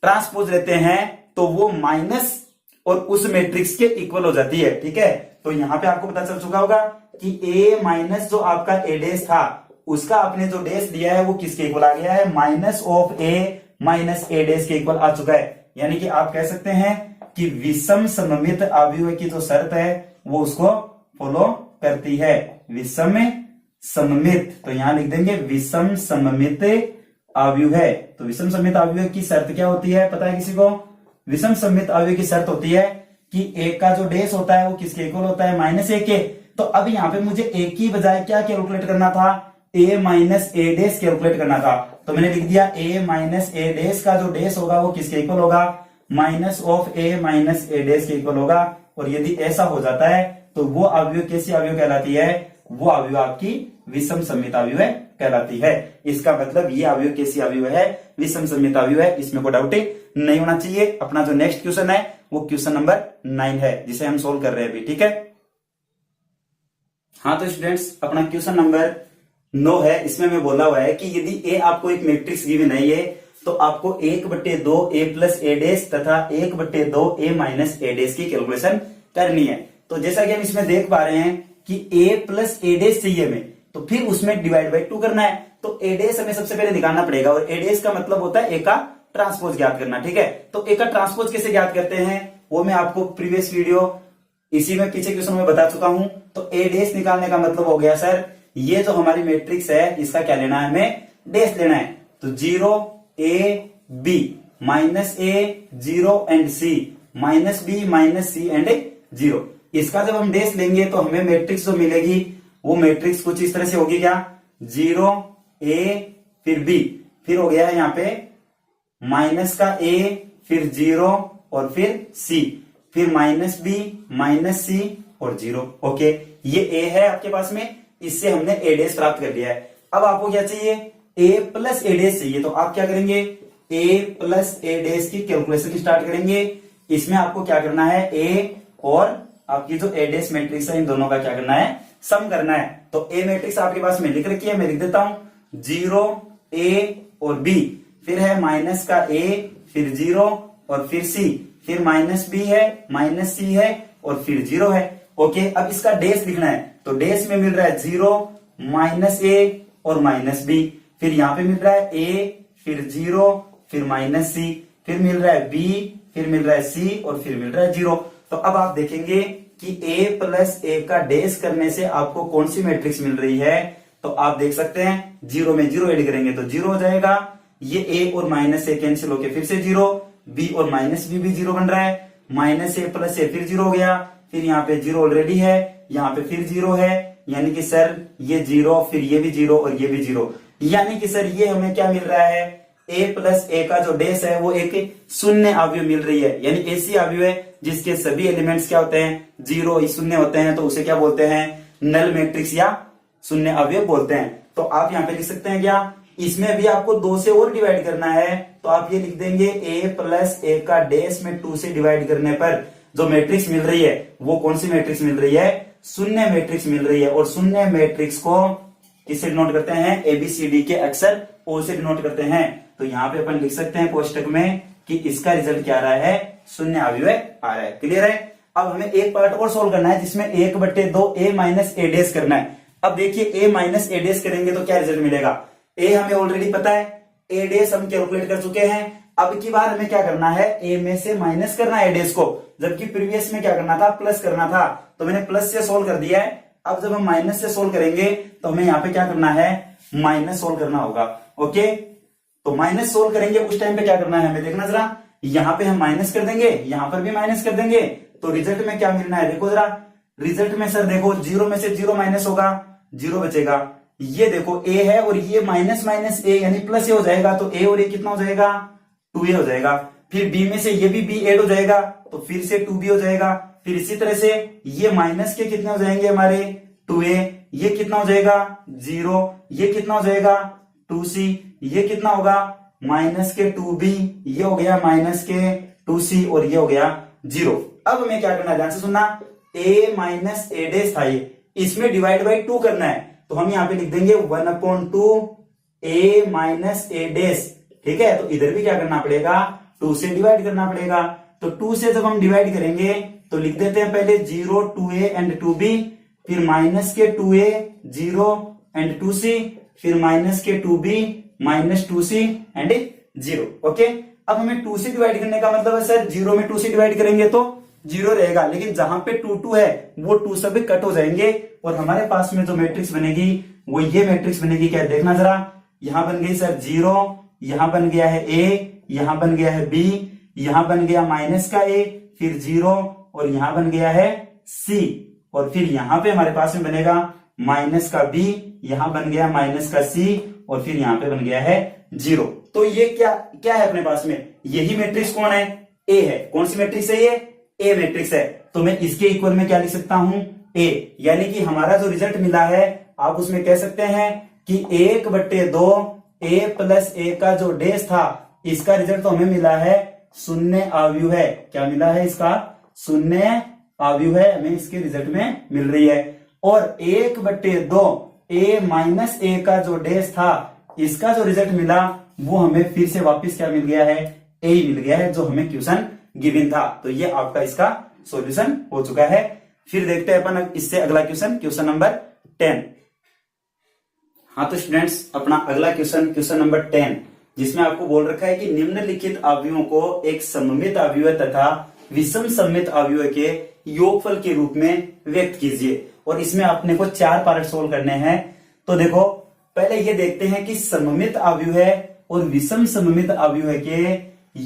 ट्रांसपोज लेते हैं तो वो माइनस और उस मैट्रिक्स के इक्वल हो जाती है, ठीक है। तो यहां पे आपको पता चल चुका होगा कि ए माइनस जो आपका ए डेस था उसका आपने जो डेस लिया है वो किसके इक्वल आ गया है, माइनस ऑफ ए माइनस ए डेस के इक्वल आ चुका है। यानी कि आप कह सकते हैं कि विषम सममित अवयव की जो शर्त है वो उसको फॉलो करती है, विषम सममित। तो यहां लिख देंगे विषम सममित अवयव है। तो विषम सममित अवयव की शर्त क्या होती है, पता है किसी को, विषम सममित अवयव की शर्त होती है कि एक का जो डेस होता है वो किसके इक्वल होता है, -1 के। तो अब यहाँ पे मुझे एक की बजाय क्या कैलकुलेट करना था, ए माइनस ए डेस कैलकुलेट करना था, तो मैंने लिख दिया ए माइनस ए डेस का जो डेस होगा वो किसके इक्वल होगा, माइनस ऑफ ए माइनस ए डेस के इक्वल होगा। और यदि ऐसा हो जाता है तो वो अवयव कैसी अवयव कहलाती है, वो अवयव आपकी विषम सममित अवयव कहलाती है। इसका मतलब ये अवयव कैसी अवयव है, विषम सममित अवयव है, इसमें कोई डाउट नहीं होना चाहिए। अपना जो नेक्स्ट क्वेश्चन है वो क्वेश्चन नंबर 9 है, जिसे हम सोल्व कर रहे हैं अभी, ठीक है। हाँ तो स्टूडेंट्स, अपना क्वेश्चन नंबर 9 है। इसमें मैं बोला हुआ है कि यदि ए आपको एक मैट्रिक्स गिवन है ये, तो आपको 1/2 ए प्लस ए डेस तथा 1/2 ए माइनस ए डेस की कैलकुलेशन करनी है। तो जैसा कि हम इसमें देख पा रहे हैं कि ए प्लस ए डेस चाहिए हमें, तो फिर उसमें डिवाइड बाई 2 करना है। तो ए डेस हमें सबसे पहले निकालना पड़ेगा, और ए डेस का मतलब होता है ए का ट्रांसपोज ज्ञात करना, ठीक है। तो ए का ट्रांसपोज कैसे ज्ञात करते हैं वो मैं आपको प्रीवियस वीडियो इसी में पीछे क्वेश्चन में बता चुका हूं। तो ए डेस निकालने का मतलब हो गया सर, ये जो हमारी मैट्रिक्स है इसका क्या लेना है, हमें डेस लेना है। तो 0 A B minus A 0 and C minus B minus C and 0, इसका जब हम डेस लेंगे तो हमें मैट्रिक्स जो मिलेगी वो मैट्रिक्स कुछ इस तरह से होगी, क्या 0 ए फिर बी, फिर हो गया है यहाँ पे माइनस का ए फिर 0 और फिर सी, फिर माइनस बी माइनस सी और 0। ओके, ये ए है आपके पास में, इससे हमने ए डेस प्राप्त कर लिया है। अब आपको क्या चाहिए, ए प्लस ए डेस चाहिए। तो आप क्या करेंगे, ए प्लस ए डेस की कैलकुलेशन स्टार्ट करेंगे। इसमें आपको क्या करना है, ए और आपकी जो ए डेस मैट्रिक्स है इन दोनों का क्या करना है, सम करना है। तो ए मैट्रिक्स आपके पास में लिख रखी है, मैं लिख देता हूं 0 ए और बी, फिर है माइनस का ए फिर 0 और फिर सी, फिर माइनस बी है माइनस सी है और फिर 0 है। ओके, अब इसका डेस लिखना है। तो डेस में मिल रहा है 0 माइनस ए और माइनस बी, फिर यहां पे मिल रहा है ए फिर 0 फिर माइनस सी, फिर मिल रहा है बी, फिर मिल रहा है सी और फिर मिल रहा है 0। तो अब आप देखेंगे कि a प्लस ए का डेस करने से आपको कौन सी मैट्रिक्स मिल रही है। तो आप देख सकते हैं 0 में 0 ऐड करेंगे तो 0 हो जाएगा, ये a और माइनस ए कैंसिल होके फिर से 0, b और माइनस बी भी 0 बन रहा है, माइनस ए प्लस ए फिर 0 हो गया, फिर यहाँ पे 0 ऑलरेडी है, यहाँ पे फिर 0 है, यानी कि सर ये 0 फिर ये भी 0 और ये भी 0, यानी कि सर ये हमें क्या मिल रहा है, a प्लस ए का जो डेस है वो एक शून्य अवयव मिल रही है। यानी ऐसी अवयव है जिसके सभी एलिमेंट्स क्या होते हैं, 0 शून्य होते हैं, तो उसे क्या बोलते हैं, नल मैट्रिक्स या शून्य अवयव बोलते हैं। तो आप यहाँ पे लिख सकते हैं क्या, इसमें भी आपको 2 से और डिवाइड करना है, तो आप ये लिख देंगे a प्लस ए का डेस में 2 से डिवाइड करने पर जो मैट्रिक्स मिल रही है वो कौन सी मैट्रिक्स मिल रही है, शून्य मैट्रिक्स मिल रही है। और शून्य मैट्रिक्स को किससे डिनोट करते हैं, एबीसीडी के अक्षर ओ से डिनोट करते हैं। तो यहाँ पे अपन लिख सकते हैं कोष्टक में कि इसका रिजल्ट क्या आ रहा है, शून्य अवयव आ रहा है। क्लियर है। अब हमें एक पार्ट और सोल्व करना है जिसमें 1/2 ए माइनस ए डेस करना है। अब देखिए ए माइनस ए डेस करेंगे तो क्या रिजल्ट मिलेगा, ए हमें ऑलरेडी पता है, ए डेस हम कैलकुलेट कर चुके हैं। अब की बार हमें क्या करना है, ए में से माइनस करना है ए डेस को, जबकि प्रीवियस में क्या करना था, प्लस करना था। तो मैंने प्लस से सोल्व कर दिया है। अब जब हम माइनस से सोल्व करेंगे तो हमें यहाँ पे क्या करना है, माइनस सोल्व करना होगा। ओके, तो माइनस सोल्व करेंगे उस टाइम पे क्या करना है हमें देखना जरा, यहाँ पे हम माइनस कर देंगे, यहाँ पर भी माइनस कर देंगे, तो रिजल्ट में क्या मिलना है देखो जरा, रिजल्ट में सर देखो 0 में से 0 माइनस होगा, 0 बचेगा। ये देखो ए है और ये माइनस माइनस ए यानी प्लस ए हो जाएगा, तो ए और ए कितना हो जाएगा, 2a हो जाएगा। फिर बी में से ये भी बी ऐड हो जाएगा तो फिर से 2b हो जाएगा। फिर इसी तरह से ये माइनस के कितने हो जाएंगे हमारे 2a, ये कितना हो जाएगा 0, ये कितना हो जाएगा 2c, ये कितना होगा माइनस के 2b, ये हो गया माइनस के 2c और ये हो गया 0। अब हमें क्या करना है, ध्यान से सुनना, a माइनस ए डेस था ये, इसमें डिवाइड बाई 2 करना है। तो हम यहाँ पे लिख देंगे 1/2 a माइनस ए डेस। ठीक है, तो इधर भी क्या करना पड़ेगा, 2 से डिवाइड करना पड़ेगा। तो 2 से जब हम डिवाइड करेंगे तो लिख देते हैं पहले 0 2a एंड 2b, फिर माइनस के 2a 0 एंड 2c, फिर माइनस के 2b minus 2c and 0। Okay, अब हमें 2 से डिवाइड करने का मतलब है सर 0 में 2 से डिवाइड करेंगे तो 0 रहेगा, लेकिन जहां पे 2 2 है वो 2 सभी कट हो जाएंगे और हमारे पास में जो मैट्रिक्स बनेगी वो ये मैट्रिक्स बनेगी। क्या देखना जरा, यहां बन गई सर 0, यहां बन गया है a, यहां बन गया है b, यहां बन गया माइनस का a, फिर 0 और यहां बन गया है c। और फिर यहां पे हमारे पास में बनेगा माइनस का बी, यहां बन गया माइनस का सी, और फिर यहां पे बन गया है 0। तो ये क्या क्या है अपने पास में, यही मैट्रिक्स कौन है, ए है। कौन सी मैट्रिक्स है ये, ए मैट्रिक्स है। तो मैं इसके इक्वल में क्या लिख सकता हूं, ए, यानी कि हमारा जो रिजल्ट मिला है आप उसमें कह सकते हैं कि 1/2 ए प्लस ए का जो डेस था इसका रिजल्ट तो हमें मिला है शून्य अवयव है। क्या मिला है, इसका शून्य अवयव है, हमें इसके रिजल्ट में मिल रही है। और 1/2 ए माइनस ए का जो डेस था इसका जो रिजल्ट मिला वो हमें फिर से वापस क्या मिल गया है, ए ही मिल गया है, जो हमें क्वेश्चन गिवन था। तो ये आपका इसका सॉल्यूशन हो चुका है। फिर देखते हैं अपन इससे अगला क्वेश्चन, क्वेश्चन नंबर 10। हाँ तो स्टूडेंट्स, अपना अगला क्वेश्चन, क्वेश्चन नंबर 10, जिसमें आपको बोल रखा है कि निम्नलिखित अवयवों को एक सममित अवयव तथा विषम सममित अवयव के योगफल के रूप में व्यक्त कीजिए। और इसमें अपने को 4 पार्ट सोल्व करने हैं। तो देखो पहले ये देखते हैं कि सममित अवयव है और विषम सममित अवयव के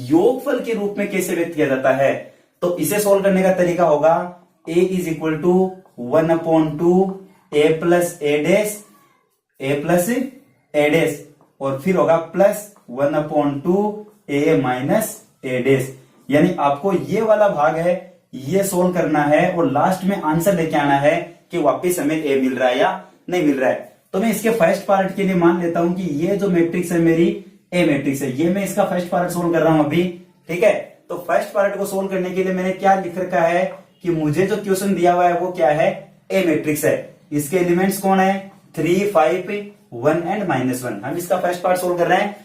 योगफल के रूप में कैसे व्यक्त किया जाता है। तो इसे सोल्व करने का तरीका होगा a is equal to 1/2 a plus A dash, A plus A dash, और फिर होगा plus 1/2 a minus A dash. यानी आपको ये वाला भाग है ये सोल्व करना है और लास्ट में आंसर लेके आना है कि वापस हमें a मिल रहा है या नहीं मिल रहा है। तो मैं इसके फर्स्ट पार्ट के लिए मान लेता हूं कि ये जो मैट्रिक्स है मेरी ए मैट्रिक्स है, ये मैं इसका फर्स्ट पार्ट सोल्व कर रहा हूं अभी, ठीक है। तो फर्स्ट पार्ट को सोल्व करने के लिए मैंने क्या लिख रखा है कि मुझे जो क्वेश्चन दिया हुआ है वो क्या है, ए मैट्रिक्स है। इसके एलिमेंट्स कौन है, 3, 5, 1 एंड -1। हम इसका फर्स्ट पार्ट सोल्व कर रहे हैं।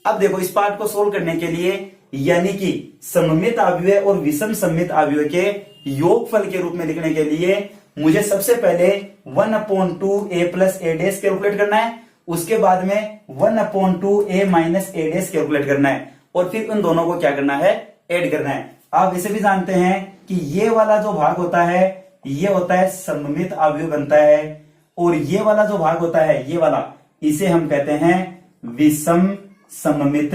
अब देखो इस पार्ट को सोल्व करने के लिए यानी कि सममित अवयव और विषम सममित अवयव के योगफल के रूप में लिखने के लिए मुझे सबसे पहले 1/2 a plus A dash calculate करना है, उसके बाद में 1/2 a minus A dash calculate करना है, और फिर उन दोनों को क्या करना है, ऐड करना है। आप वैसे भी जानते हैं कि ये वाला जो भाग होता है ये होता है सममित अवयव बनता है, और ये वाला जो भाग होता है ये वाला, इसे हम कहते हैं विषम सममित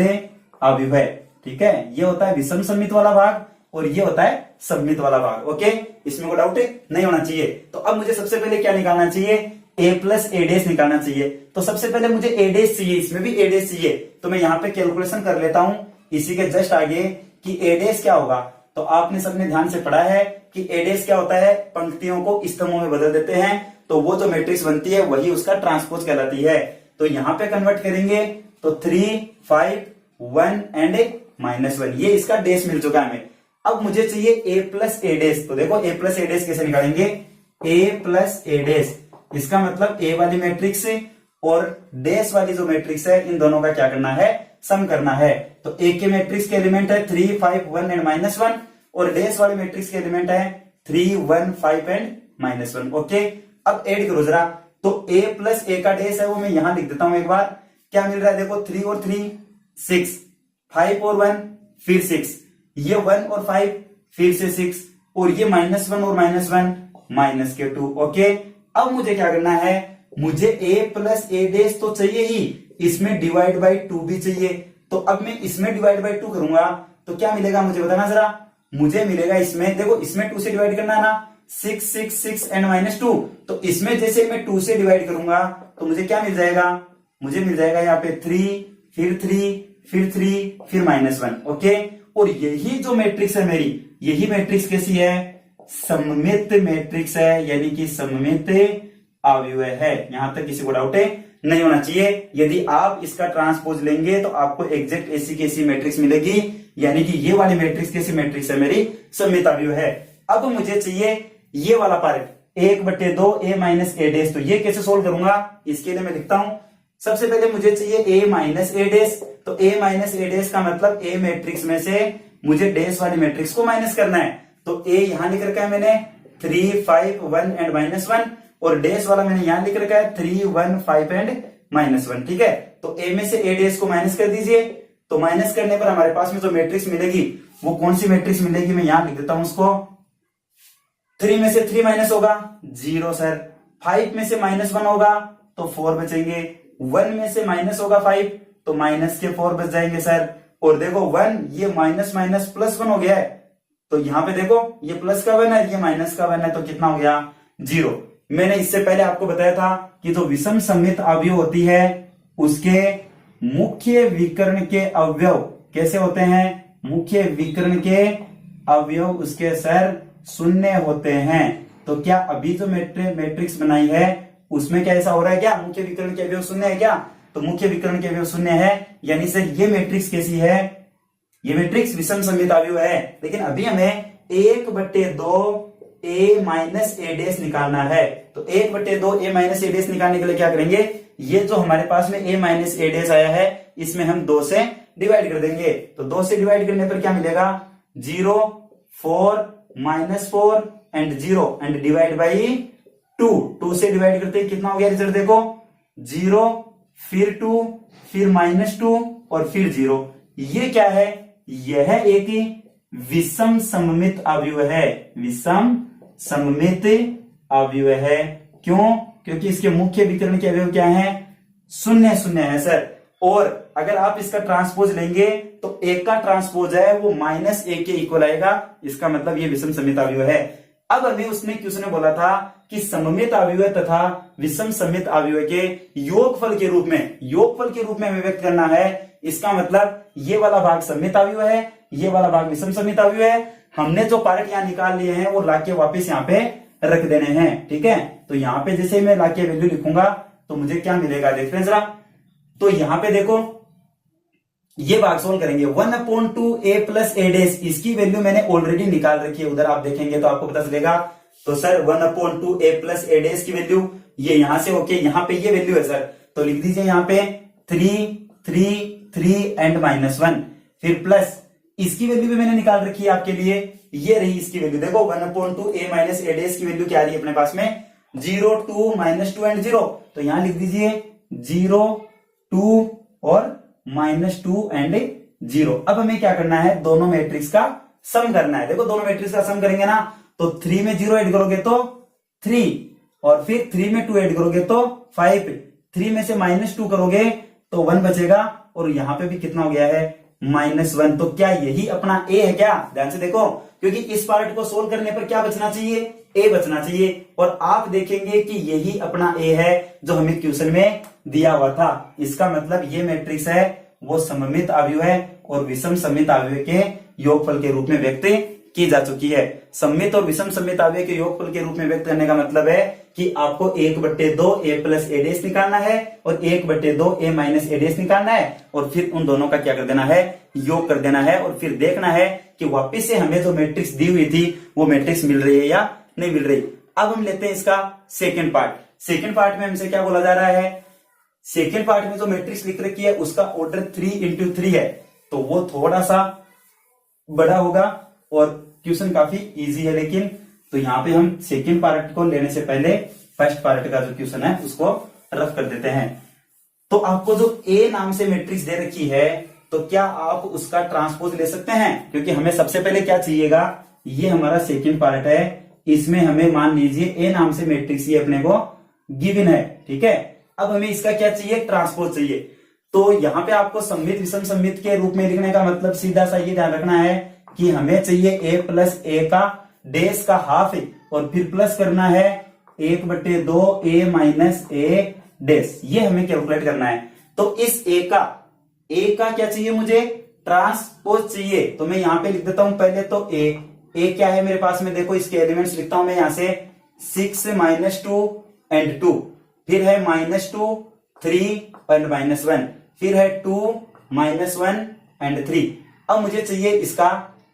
अवयव है, ठीक है। ये होता है विषम सममित वाला भाग और ये होता है सममित वाला भाग। ओके, इसमें कोई डाउट नहीं होना चाहिए। तो अब मुझे सबसे पहले क्या निकालना चाहिए, a प्लस ए डैश निकालना चाहिए। तो सबसे पहले मुझे ए डैश चाहिए, इसमें भी ए डैश चाहिए। तो मैं यहाँ पे कैलकुलेशन कर लेता हूं इसी के जस्ट आगे कि ए डैश क्या होगा। तो आपने सबने ध्यान से पढ़ा है कि ए डैश क्या होता है, पंक्तियों को स्तंभों में बदल देते हैं, तो वो जो मैट्रिक्स बनती है वही उसका ट्रांसपोज कहलाती है। तो यहाँ पे कन्वर्ट करेंगे तो 3, 5, 1 एंड -1, ये इसका डैश मिल चुका है हमें। अब मुझे चाहिए a प्लस ए डैश। तो देखो a प्लस ए डैश कैसे निकालेंगे, a प्लस ए डैश, इसका मतलब a वाली मैट्रिक्स और डैश वाली जो मैट्रिक्स है इन दोनों का क्या करना है, सम करना है। तो a के मैट्रिक्स के एलिमेंट है 3, 5, 1 एंड -1, और डैश वाले मैट्रिक्स के एलिमेंट है 3, 1, 5 एंड -1। ओके, अब ऐड करो जरा। तो a प्लस ए का डैश है वो मैं यहां लिख देता हूं एक बार। क्या मिल रहा है, देखो 3 और 3 6, 5 और 1 फिर 6, ये 1 और 5 फिर से 6, और ये -1 और -1 -2। ओके, अब मुझे क्या करना है, मुझे a प्लस ए डैश तो चाहिए ही, इसमें डिवाइड बाई 2 भी चाहिए। तो अब मैं इसमें डिवाइड बाई 2 करूंगा तो क्या मिलेगा मुझे बताना जरा। मुझे मिलेगा इसमें, देखो इसमें 2 से डिवाइड करना है ना, 6, 6, 6 एंड -2। तो इसमें जैसे मैं 2 से डिवाइड करूंगा तो मुझे क्या मिल जाएगा, मुझे मिल जाएगा यहाँ पे 3, फिर 3, फिर 3, फिर -1। ओके, और यही जो मैट्रिक्स है मेरी, यही मैट्रिक्स कैसी है, सममित मैट्रिक्स है, यानी कि सममित अवयव है। यहां तक किसी को डाउट नहीं होना चाहिए। यदि आप इसका ट्रांसपोज लेंगे तो आपको एग्जैक्ट ऐसी कैसी मैट्रिक्स मिलेगी, यानी कि ये वाली मैट्रिक्स कैसी मैट्रिक्स है, मेरी सममित अवयव है। अब मुझे चाहिए ये वाला part 1/2 a minus A dash. तो ये कैसे सोल्व करूंगा, इसके लिए मैं लिखता हूं। सबसे पहले मुझे चाहिए a माइनस ए डैश। तो a माइनस ए डैश का मतलब a मैट्रिक्स में से मुझे डैश वाली मैट्रिक्स को माइनस करना है। तो a यहां लिख रखा है मैंने 3, 5, 1 एंड -1, और डैश वाला मैंने यहां लिख रखा है 3, 1, 5 एंड -1। ठीक है, तो a में से a डैश को माइनस कर दीजिए। तो माइनस करने पर हमारे पास में जो मैट्रिक्स मिलेगी वो कौन सी मैट्रिक्स मिलेगी, मैं यहां लिख देता हूं उसको। 3 में से 3 माइनस होगा 0 सर, 5 में से -1 होगा तो 4 बचेंगे, 1 में से माइनस होगा 5 तो माइनस के 4 बच जाएंगे सर। और देखो 1 ये माइनस प्लस 1 हो गया है, तो यहां पे देखो ये प्लस का 1 है, ये माइनस का 1 है, तो कितना हो गया जीरो। मैंने इससे पहले आपको बताया था कि जो विषम सममित अवयव होती है उसके मुख्य विकर्ण के अवयव कैसे होते हैं, मुख्य विकर्ण के अवयव उसके सर शून्य होते हैं। तो क्या अभी जो मैट्रिक्स बनाई है उसमें क्या ऐसा हो रहा है क्या, मुख्य विकर्ण के अवयव शून्य है क्या, तो मुख्य विकर्ण के अवयव शून्य है, यानी सर ये मैट्रिक्स कैसी है, ये मैट्रिक्स विषम सममित अवयव है। लेकिन अभी हमें 1/2 a माइनस ए डैश निकालना है। तो 1/2 a माइनस ए डैश निकालने के लिए क्या करेंगे, ये जो हमारे पास में a माइनस ए डैश आया है इसमें हम 2 से डिवाइड कर देंगे। तो 2 से डिवाइड करने पर क्या मिलेगा, 0, 4, -4 एंड 0 एंड डिवाइड बाई 2। 2 से डिवाइड करते कितना हो गया रिजल्ट देखो, 0 फिर 2 फिर -2 और फिर 0। ये क्या है, यह एक विषम सममित अवयव है, विषम सममित अवयव है। क्यों, क्योंकि इसके मुख्य विकर्ण के अवयव क्या है, 0 0 है सर। और अगर आप इसका ट्रांसपोज लेंगे तो एक का ट्रांसपोज है वो -1 के इक्वल आएगा, इसका मतलब ये विषम सममित अवयव है। अब हमें उसने क्वेश्चन में बोला था कि सममित अवयव तथा विषम सममित अवयव के योगफल के रूप में हमें व्यक्त करना है। इसका मतलब ये वाला भाग सममित अवयव है, ये वाला भाग विषम सममित अवयव है। हमने जो पार्ट यहाँ निकाल लिए हैं वो लाके वापस यहाँ पे रख देने हैं, ठीक है। तो यहाँ पे जैसे मैं लाके वैल्यू लिखूंगा तो मुझे क्या मिलेगा देखते हैं जरा। तो यहाँ पे देखो ये भाग सोल्व करेंगे, 1/2 a प्लस ए डैश, इसकी वैल्यू मैंने ऑलरेडी निकाल रखी है, उधर आप देखेंगे तो आपको पता चलेगा। तो sir 1/2 a plus A dash की वैल्यू ये यहां से होके यहाँ पे ये वैल्यू है सर, तो लिख दीजिए यहाँ पे 3 3 3 एंड -1, फिर प्लस इसकी वैल्यू भी मैंने निकाल रखी है आपके लिए, ये रही इसकी वैल्यू देखो 1/2 a माइनस ए डैश की वैल्यू क्या आ रही है अपने पास में, 0 2 -2 एंड 0। तो यहां लिख दीजिए 0 2 और -2 एंड 0। अब हमें क्या करना है, दोनों मैट्रिक्स का सम करना है। देखो दोनों मैट्रिक्स का सम करेंगे ना, तो 3 में 0 ऐड करोगे तो 3, और फिर 3 में 2 ऐड करोगे तो 5, 3 में से -2 करोगे तो 1 बचेगा, और यहां पे भी कितना हो गया है -1। तो क्या यही अपना a है क्या, ध्यान से देखो, क्योंकि इस पार्ट को सोल्व करने पर क्या बचना चाहिए, a बचना चाहिए। और आप देखेंगे कि यही अपना a है जो हमें क्वेश्चन में दिया हुआ था। इसका मतलब ये मैट्रिक्स है वो सममित अवयव है और विषम सममित अवयव के योगफल के रूप में व्यक्त की जा चुकी है। सममित और विषम सममित अवयव के योगफल के रूप में व्यक्त करने का मतलब है कि आपको 1/2 a प्लस ए डैश निकालना है और 1/2 a माइनस ए डैश निकालना है, और फिर उन दोनों का क्या कर देना है, योग कर देना है, और फिर देखना है कि वापिस से हमें जो मैट्रिक्स दी हुई थी वो मैट्रिक्स मिल रही है या नहीं मिल रही। अब हम लेते हैं इसका सेकेंड पार्ट। सेकेंड पार्ट में हमसे क्या बोला जा रहा है, सेकेंड पार्ट में जो मैट्रिक्स लिख रखी है उसका ऑर्डर 3x3 है, तो वो थोड़ा सा बड़ा होगा और क्वेश्चन काफी इजी है। लेकिन तो यहाँ पे हम सेकेंड पार्ट को लेने से पहले फर्स्ट पार्ट का जो क्वेश्चन है उसको रफ कर देते हैं। तो आपको जो ए नाम से मैट्रिक्स दे रखी है तो क्या आप उसका ट्रांसपोज ले सकते हैं, क्योंकि हमें सबसे पहले क्या चाहिएगा, ये हमारा सेकेंड पार्ट है, इसमें हमें मान लीजिए ए नाम से मैट्रिक्स ये अपने को गिवन है, ठीक है। अब हमें इसका क्या चाहिए, ट्रांसपोज चाहिए। तो यहाँ पे आपको सममित विषम सममित के रूप में लिखने का मतलब सीधा सा ये ध्यान रखना है कि हमें चाहिए a प्लस ए का डैश का हाफ है, और फिर प्लस करना है 1/2 a माइनस ए डैश, ये हमें कैलकुलेट करना है। तो इस a का क्या चाहिए, मुझे ट्रांसपोज चाहिए। तो मैं यहाँ पे लिख देता हूं पहले तो a क्या है मेरे पास में, देखो इसके एलिमेंट्स लिखता हूं मैं यहाँ से 6 -2 एंड 2, फिर है -2 3 एंड -1, फिर है 2 -1 एंड 3। अब मुझे चाहिए इसका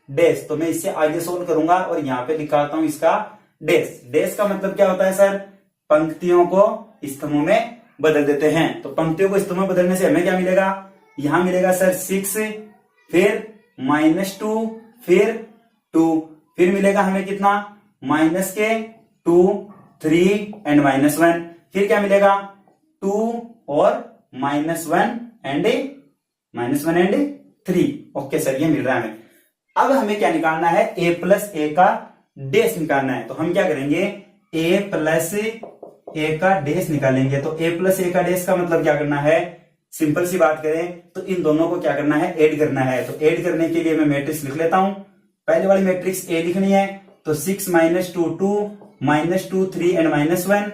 डैश, तो मैं इससे आगे सोल्व करूंगा और यहाँ पे लिखाता हूं इसका डैश। डैश का मतलब क्या होता है सर, पंक्तियों को स्तंभों में बदल देते हैं। तो पंक्तियों को स्तंभों में बदलने से हमें क्या मिलेगा, यहां मिलेगा सर 6, फिर -2, फिर 2, फिर मिलेगा हमें कितना -2 3 एंड -1, फिर क्या मिलेगा 2 और -1 एंड 3। ओके सर, ये मिल रहा है हमें। अब हमें क्या निकालना है, a प्लस ए का डैश निकालना है। तो हम क्या करेंगे, a प्लस ए का डैश निकालेंगे। तो a प्लस ए का डैश का मतलब क्या करना है, सिंपल सी बात करें तो इन दोनों को क्या करना है, ऐड करना है। तो ऐड करने के लिए मैं मैट्रिक्स लिख लेता हूं। पहले वाली मैट्रिक्स a लिखनी है, तो 6 -2 2 -2 3 एंड -1,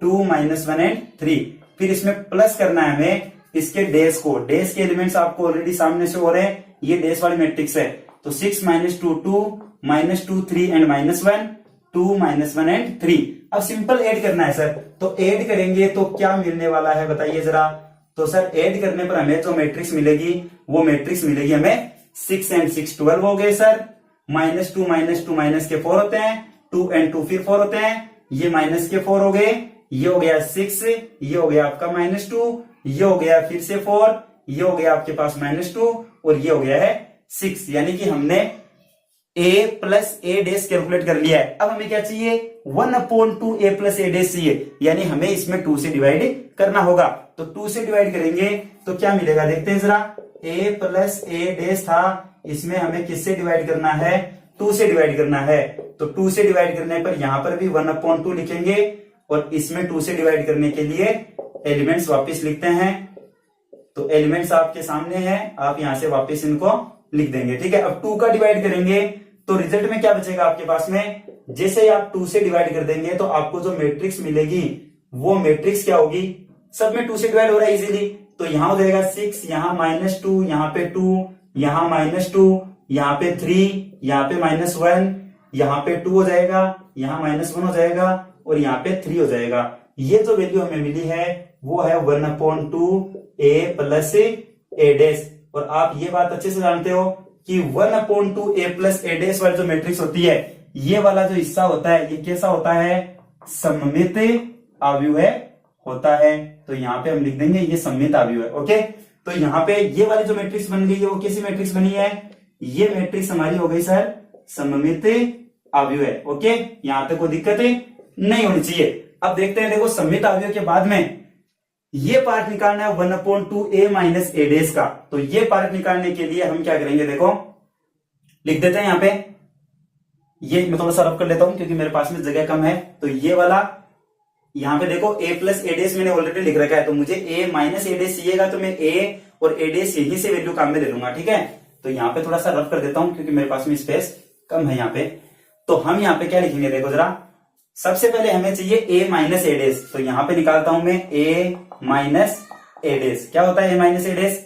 2 -1 एंड 3। फिर इसमें प्लस करना है हमें इसके डैश को, डैश के एलिमेंट्स आपको ऑलरेडी सामने से हो रहे हैं, ये डैश वाली मैट्रिक्स है। तो 6 -2 2, -2 3 एंड -1, 2 -1 एंड 3। अब सिंपल ऐड करना है सर, तो ऐड करेंगे तो क्या मिलने वाला है बताइए जरा। तो सर ऐड करने पर हमें जो मैट्रिक्स मिलेगी वो मैट्रिक्स मिलेगी हमें 6 एंड 6 12 हो गए सर। -2 -2 माइनस के 4 होते हैं, 2 एंड 2 फिर 4 होते हैं, ये माइनस के 4 हो गए, ये हो गया 6, ये हो गया आपका -2, ये हो गया फिर से 4, ये हो गया आपके पास -2 और ये हो गया है 6। यानी कि हमने a plus A dash calculate कर लिया है। अब हमें क्या चाहिए, 1/2 a प्लस ए डैश चाहिए, यानी हमें इसमें 2 से डिवाइड करना होगा। तो 2 से डिवाइड करेंगे तो क्या मिलेगा देखते हैं जरा। a प्लस ए डैश था, इसमें हमें किससे डिवाइड करना है, 2 से डिवाइड करना है। तो 2 से डिवाइड करने पर यहां पर भी 1/2 लिखेंगे और इसमें 2 से डिवाइड करने के लिए एलिमेंट्स वापस लिखते हैं। तो एलिमेंट्स आपके सामने हैं, आप यहां से वापस इनको लिख देंगे, ठीक है। अब 2 का डिवाइड करेंगे तो रिजल्ट में क्या बचेगा आपके पास में, जैसे ही आप 2 से डिवाइड कर देंगे तो आपको जो मैट्रिक्स मिलेगी वो मैट्रिक्स क्या होगी, सब में 2 से डिवाइड हो रहा है इजीली। तो यहां हो जाएगा 6, यहां -2, यहां पे 2, यहां -2, यहां पे 3, यहां पे -1, यहां पे 2 हो जाएगा, यहां -1 हो जाएगा और यहां पे 3 हो जाएगा। ये जो वैल्यू हमें मिली है वो है 1/2 a प्लस ए डैश। और आप ये बात अच्छे से जानते हो कि 1/2 a प्लस ए डैश वाली जो मैट्रिक्स होती है, ये वाला जो हिस्सा होता है ये कैसा होता है, सममित अवयव होता है। तो यहाँ पे हम लिख देंगे ये सममित अवयव है, ओके। तो यहाँ पे ये वाली जो मैट्रिक्स बन गई है वो कैसी मैट्रिक्स बनी है, ये मैट्रिक्स हमारी हो गई सर सममित अवयव है, ओके। यहां तक कोई दिक्कत नहीं होनी चाहिए। अब देखते हैं, देखो सममित अवयव के बाद में ये पार्ट निकालना है 1/2 a माइनस ए डैश का। तो ये पार्ट निकालने के लिए हम क्या करेंगे, देखो लिख देते हैं यहाँ पे, ये मैं थोड़ा सा रफ कर लेता हूं क्योंकि मेरे पास में जगह कम है। तो ये वाला यहाँ पे देखो a प्लस ए डैश मैंने ऑलरेडी लिख रखा है, तो मुझे a माइनस ए डैश चाहिएगा तो मैं a और ए डैश यहीं से वैल्यू काम में ले लूंगा, ठीक है। तो यहाँ पे थोड़ा सा रफ कर देता हूं क्योंकि मेरे पास में स्पेस कम है यहाँ पे। तो हम यहाँ पे क्या लिखेंगे देखो जरा, सबसे पहले हमें चाहिए a माइनस ए डैश। तो यहाँ पे निकालता हूं मैं a माइनस ए डैश। क्या होता है a माइनस ए डैश,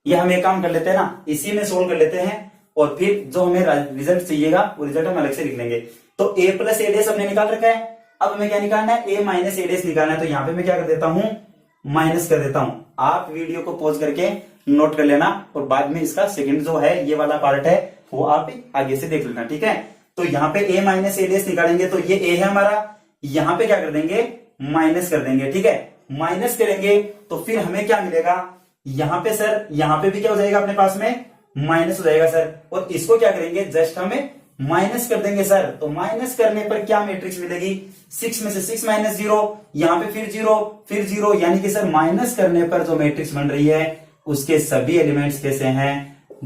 ये हम एक काम कर लेते हैं ना, इसी में सोल्व कर लेते हैं और फिर जो हमें रिजल्ट चाहिएगा वो रिजल्ट हम अलग से लिख लेंगे। तो a प्लस ए डैश हमने निकाल रखा है, अब हमें क्या निकालना है, a माइनस ए डैश निकालना है। तो यहाँ पे मैं क्या कर देता हूं, माइनस कर देता हूं। आप वीडियो को पॉज करके नोट कर लेना और बाद में इसका सेकंड जो है ये वाला पार्ट है वो आप आगे से देख लेना, ठीक है। तो यहाँ पे a माइनस ए डैश निकालेंगे तो ये a है हमारा, यहाँ पे क्या कर देंगे माइनस कर देंगे, ठीक है। माइनस करेंगे तो फिर हमें क्या मिलेगा, यहाँ पे सर यहाँ पे भी क्या हो जाएगा अपने पास में माइनस हो जाएगा सर। और इसको क्या करेंगे, जस्ट हमें माइनस कर देंगे सर। तो माइनस करने पर क्या मैट्रिक्स मिलेगी, 6 में से 6 माइनस 0, यहाँ पे फिर 0 फिर 0, यानी कि सर माइनस करने पर जो मैट्रिक्स बन रही है उसके सभी एलिमेंट्स कैसे हैं,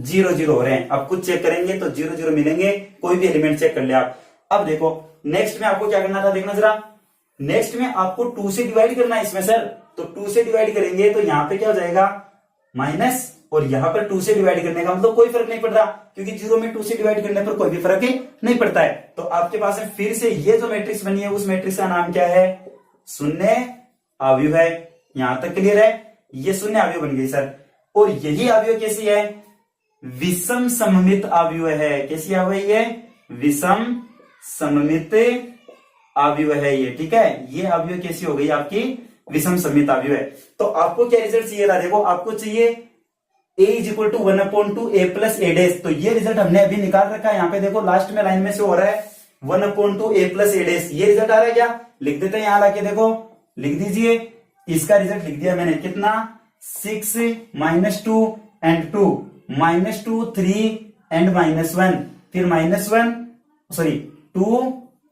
0 0 हो रहे हैं। अब कुछ चेक करेंगे तो 0 0 मिलेंगे, कोई भी एलिमेंट चेक कर ले आप। अब देखो नेक्स्ट में आपको क्या करना था, देखना जरा, नेक्स्ट में आपको 2 से डिवाइड करना है इसमें सर। तो 2 से डिवाइड करेंगे तो यहाँ पे क्या हो जाएगा माइनस, और यहाँ पर 2 से डिवाइड करने का मतलब कोई फर्क नहीं पड़ रहा क्योंकि 0 में 2 से डिवाइड करने पर कोई भी फर्क नहीं पड़ता है। तो आपके पास में फिर से ये जो मैट्रिक्स बनी है उस मैट्रिक्स का नाम क्या है, शून्य अवयव है। यहां तक क्लियर है, ये शून्य अवयव बन गई सर। और यही अवयव कैसी है, विषम सममित अवयव है। कैसी अवयव है, विषम सममित अवयव है ये, ठीक है। ये अवयव कैसी हो गई आपकी, विषम सममित अवयव है। तो आपको क्या रिजल्ट चाहिए था, देखो आपको चाहिए a is equal to 1/2 a plus A dash. तो ये रिजल्ट हमने अभी निकाल रखा है, यहाँ पे देखो लास्ट में लाइन में से हो रहा है 1/2 a प्लस ए डैश। ये रिजल्ट आ रहा है क्या, लिख देते हैं यहाँ लाके, देखो लिख दीजिए, इसका रिजल्ट लिख दिया मैंने, कितना 6 -2 एंड 2, -2 3 एंड -1, फिर -1 2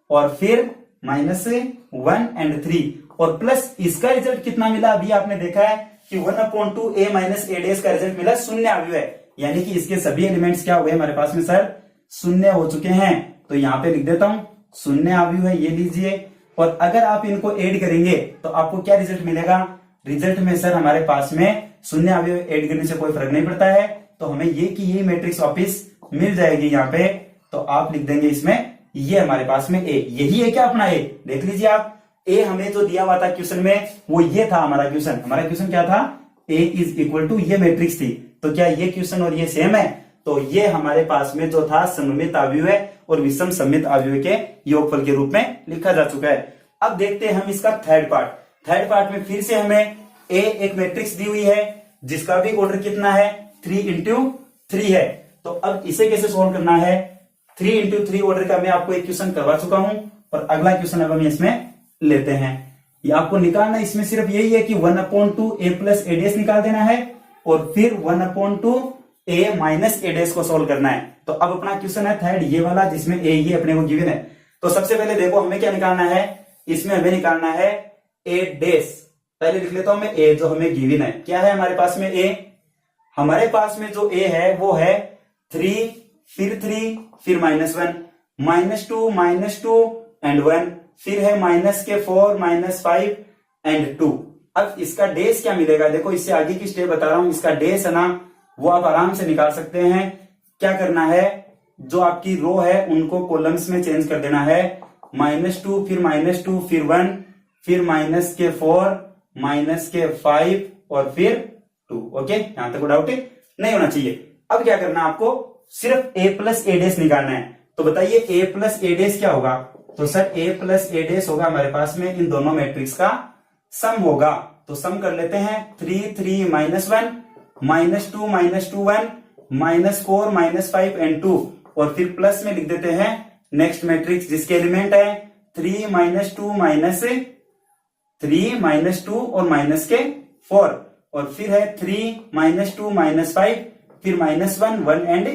और फिर -1 एंड 3 और प्लस इसका रिजल्ट कितना मिला, अभी आपने देखा है कि 1/2 a माइनस ए डैश का रिजल्ट मिला शून्य अवयव है। यानी कि इसके सभी एलिमेंट्स क्या हुए हमारे पास में सर, शून्य हो चुके हैं। तो यहाँ पे लिख देता हूं शून्य अवयव है, ये लीजिए। और अगर आप इनको ऐड करेंगे तो आपको क्या रिजल्ट मिलेगा, रिजल्ट में सर हमारे पास में शून्य अवयव ऐड करने से कोई फर्क नहीं पड़ता है, तो हमें ये की ये मैट्रिक्स वापिस मिल जाएगी यहाँ पे। तो आप लिख देंगे इसमें ये हमारे पास में ए, यही है क्या अपना ए, देख लीजिए आप, ए हमें जो दिया हुआ था क्वेश्चन में वो ये था हमारा क्वेश्चन। हमारा क्वेश्चन क्या था, ए इज इक्वल टू, ये मैट्रिक्स थी। तो क्या ये क्वेश्चन और ये सेम है? तो ये हमारे पास में जो था सममित अवयव और विषम सममित अवयव के योगफल के रूप में लिखा जा चुका है। अब देखते हैं हम इसका थर्ड पार्ट। थर्ड पार्ट में फिर से हमें ए एक मैट्रिक्स दी हुई है जिसका भी ऑर्डर कितना है, 3 इंटू 3 है। तो अब इसे कैसे सोल्व करना है, 3 इंटू 3 ऑर्डर का मैं आपको एक क्वेश्चन करवा चुका हूं और अगला क्वेश्चन अब हम इसमें लेते हैं। ये आपको निकालना इसमें सिर्फ यही है कि 1/2 a प्लस ए डैश निकाल देना है और फिर 1/2 a माइनस ए डैश को सोल्व करना है। तो अब अपना क्वेश्चन है थर्ड, ये वाला जिसमें a ये अपने को गिवन है। तो सबसे पहले देखो हमें क्या निकालना है, इसमें हमें निकालना है a डैश। पहले लिख लेता हूं मैं a जो हमें गिवन है। क्या है हमारे पास में a, हमारे पास में जो a है वो है 3 फिर -1 -2 एंड 1, फिर है -4 -5 एंड 2। अब इसका डेस क्या मिलेगा, देखो इससे आगे की स्टेप बता रहा हूं। इसका डेस है ना वो आप आराम से निकाल सकते हैं। क्या करना है, जो आपकी रो है उनको कॉलम्स में चेंज कर देना है, -2 फिर -2 फिर 1 फिर -4 -5 और फिर 2। ओके, यहां तक डाउट नहीं होना चाहिए। अब क्या करना है आपको, सिर्फ a प्लस ए डैश निकालना है। तो बताइए a प्लस ए डैश क्या होगा, तो sir a plus A dash होगा हमारे पास में इन दोनों मैट्रिक्स का सम होगा। तो सम कर लेते हैं, 3 3 -1 -2 -2 1 -4 -5 एंड 2 और फिर प्लस में लिख देते हैं नेक्स्ट मैट्रिक्स जिसके एलिमेंट है 3 -2 और -4 और फिर है 3 -2 -5 फिर -1 1 एंड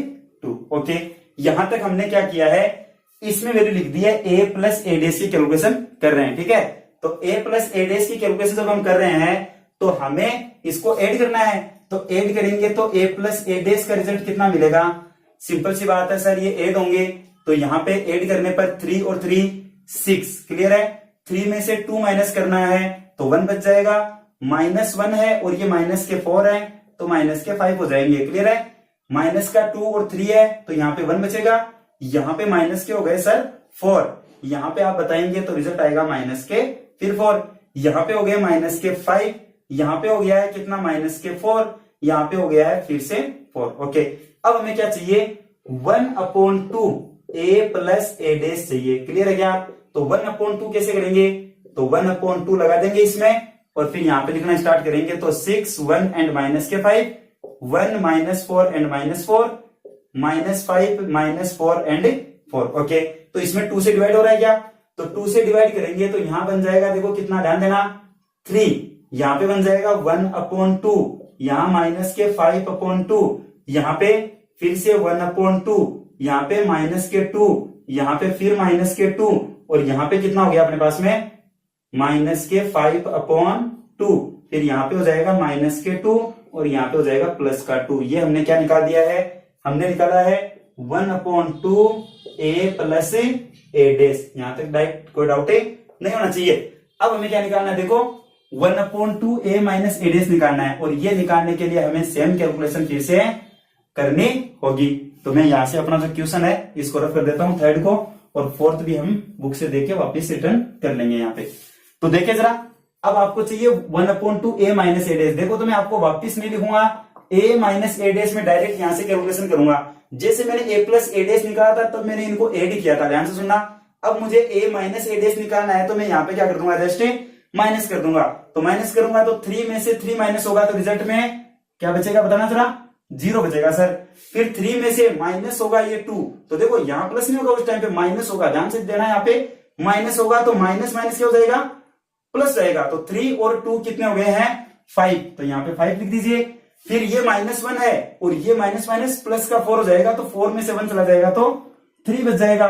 2। ओके, यहां तक हमने क्या किया है, इसमें वैल्यू लिख दी है a प्लस ए डैश की कैलकुलेशन कर रहे हैं। ठीक है, तो a प्लस ए डैश की कैलकुलेशन जब हम कर रहे हैं तो हमें इसको ऐड करना है। तो ऐड करेंगे तो a प्लस ए डैश का रिजल्ट कितना मिलेगा, सिंपल सी बात है सर, ये ऐड होंगे तो यहाँ पे ऐड करने पर 3 और 3 6। क्लियर है, 3 में से 2 माइनस करना है तो 1 बच जाएगा, -1 है और ये -4 है तो -5 हो जाएंगे। क्लियर है, -2 और 3 है तो यहाँ पे 1 बचेगा, यहाँ पे माइनस के हो गए सर 4, यहाँ पे आप बताएंगे तो रिजल्ट आएगा -के फिर 4, यहाँ पे हो गया -5, यहाँ पे हो गया है कितना -4, यहाँ पे हो गया है फिर से 4। ओके, अब हमें क्या चाहिए, 1/2 a प्लस ए डैश चाहिए। क्लियर है क्या, तो 1/2 कैसे करेंगे, तो 1/2 लगा देंगे इसमें और फिर यहाँ पे लिखना स्टार्ट करेंगे तो 6 1 एंड -5 1 -4 एंड -4 -5 -4 एंड 4। ओके, तो इसमें 2 से डिवाइड हो रहा है क्या, तो 2 से डिवाइड करेंगे तो यहां बन जाएगा, देखो कितना ध्यान देना, 3, यहां पे बन जाएगा 1/2, यहां -5/2, यहाँ पे फिर से 1/2, यहाँ पे -2, यहाँ पे फिर -2 और यहाँ पे कितना हो गया अपने पास में -5/2, फिर यहाँ पे हो जाएगा -2 और यहाँ पे हो जाएगा +2। ये हमने क्या निकाल दिया है, हमने निकाला है 1/2 a प्लस ए डैश। यहां तक डायरेक्ट कोई डाउट नहीं होना चाहिए। अब हमें क्या निकालना है, देखो 1/2 a माइनस ए डैश निकालना है और ये निकालने के लिए हमें सेम कैलकुलेशन फिर से करनी होगी। तो मैं यहां से अपना जो क्वेश्चन है इसको रफ कर देता हूं, थर्ड को, और फोर्थ भी हम बुक से देख के वापिस रिटर्न कर लेंगे यहाँ पे। तो देखिए जरा, अब आपको चाहिए 1/2 a माइनस ए डैश। देखो तो मैं आपको वापिस नहीं लिखूंगा a माइनस ए डैश में, डायरेक्ट यहां से कैलकुलेशन करूंगा। जैसे मैंने a प्लस ए डैश निकाला था तब मैंने इनको ऐड किया था, ध्यान से सुनना। अब मुझे a माइनस ए डैश निकालना है तो मैं यहाँ पे क्या कर दूंगा, जस्ट माइनस कर दूंगा। तो माइनस करूंगा तो 3 में से 3 माइनस होगा तो रिजल्ट में क्या बचेगा, बताना जरा, 0 बचेगा सर। फिर 3 में से माइनस होगा ये 2, तो देखो यहाँ प्लस नहीं होगा, उस टाइम पे माइनस होगा, ध्यान से देना। यहाँ पे माइनस होगा तो माइनस माइनस क्या हो जाएगा, प्लस रहेगा। तो 3 और 2 कितने हो गए हैं, 5, तो यहाँ पे 5 लिख दीजिए। फिर ये -1 है और ये माइनस माइनस प्लस का 4 हो जाएगा, तो 4 में से 1 चला जाएगा तो 3 बच जाएगा।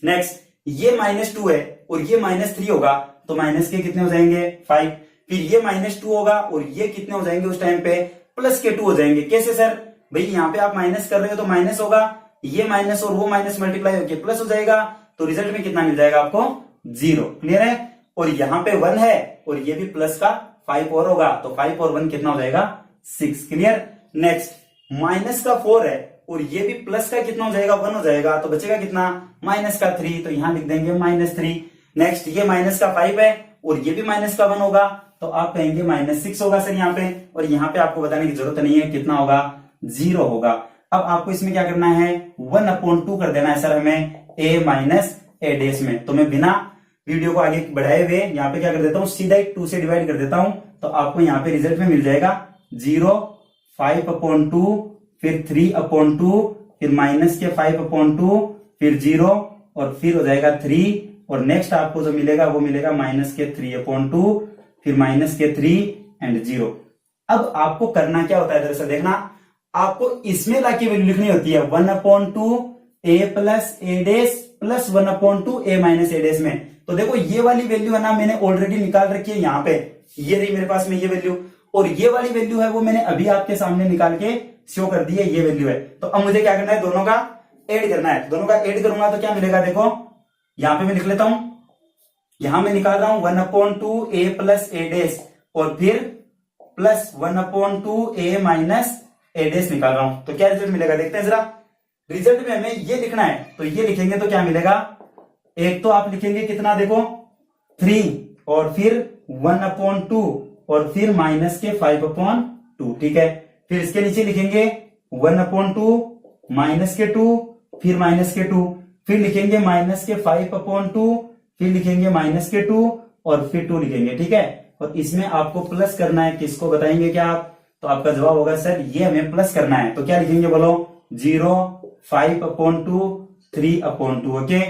नेक्स्ट, ये -2 है और ये -3 होगा तो माइनस के कितने हो जाएंगे, 5। फिर ये -2 होगा और ये कितने हो जाएंगे उस टाइम पे, प्लस के 2 हो जाएंगे। कैसे सर, भाई यहाँ पे आप माइनस कर रहे हो तो माइनस होगा, ये माइनस और वो माइनस मल्टीप्लाई होकर प्लस हो जाएगा, तो रिजल्ट में कितना मिल जाएगा आपको, 0। क्लियर है, और यहाँ पे 1 है और ये भी प्लस का 5 और होगा, तो 5 और 1 कितना हो जाएगा, 6। क्लियर। नेक्स्ट, माइनस का 4 है और ये भी प्लस का कितना हो जाएगा 1 हो जाएगा, तो बचेगा कितना माइनस का 3, तो यहां लिख देंगे -3। नेक्स्ट ये माइनस का 5 है और ये भी माइनस का 1 होगा, तो आप कहेंगे -6 होगा सर यहाँ पे, और यहाँ पे आपको बताने की जरूरत नहीं है, कितना होगा 0 होगा। अब आपको इसमें क्या करना है 1/2 कर देना है सर हमें a माइनस a डैश में। तो मैं बिना वीडियो को आगे बढ़ाए हुए यहाँ पे क्या कर देता हूँ, सीधा 2 से डिवाइड कर देता हूं, तो आपको यहाँ पे रिजल्ट में मिल जाएगा 0, 5/2, फिर 3/2, फिर माइनस के 5/2, फिर 0 और फिर हो जाएगा 3, और नेक्स्ट आपको जो मिलेगा वो मिलेगा माइनस के 3/2, फिर माइनस के 3 एंड 0। अब आपको करना क्या होता है दरअसल देखना, आपको इसमें लाके वैल्यू लिखनी होती है 1/2 a plus a dash plus 1/2 a minus a dash में। तो देखो ये वाली वैल्यू है ना मैंने ऑलरेडी निकाल रखी है यहाँ पे, ये रही मेरे पास में ये वैल्यू, और ये वाली वैल्यू है वो मैंने अभी आपके सामने निकाल के शो कर दी है, ये वैल्यू है। तो अब मुझे क्या करना है, दोनों का ऐड करना है। दोनों का ऐड करूंगा तो क्या मिलेगा, देखो यहां पे मैं लिख लेता हूं, यहां मैं निकाल रहा हूं 1/2 a प्लस a डैश और फिर plus 1/2 a minus a dash निकाल रहा हूं। तो क्या रिजल्ट मिलेगा देखते हैं जरा। रिजल्ट में हमें ये लिखना है, तो ये लिखेंगे तो क्या मिलेगा, एक तो आप लिखेंगे कितना देखो 3 और फिर 1/2 और फिर माइनस के 5/2, ठीक है। फिर इसके नीचे लिखेंगे 1/2 माइनस के 2, फिर माइनस के 2, फिर लिखेंगे माइनस के 5/2, फिर लिखेंगे माइनस के 2 और फिर 2 लिखेंगे, ठीक है। और इसमें आपको प्लस करना है, किसको बताएंगे क्या आप, तो आपका जवाब होगा सर ये हमें प्लस करना है। तो क्या लिखेंगे बोलो, 0, 5/2, 3/2, ओके।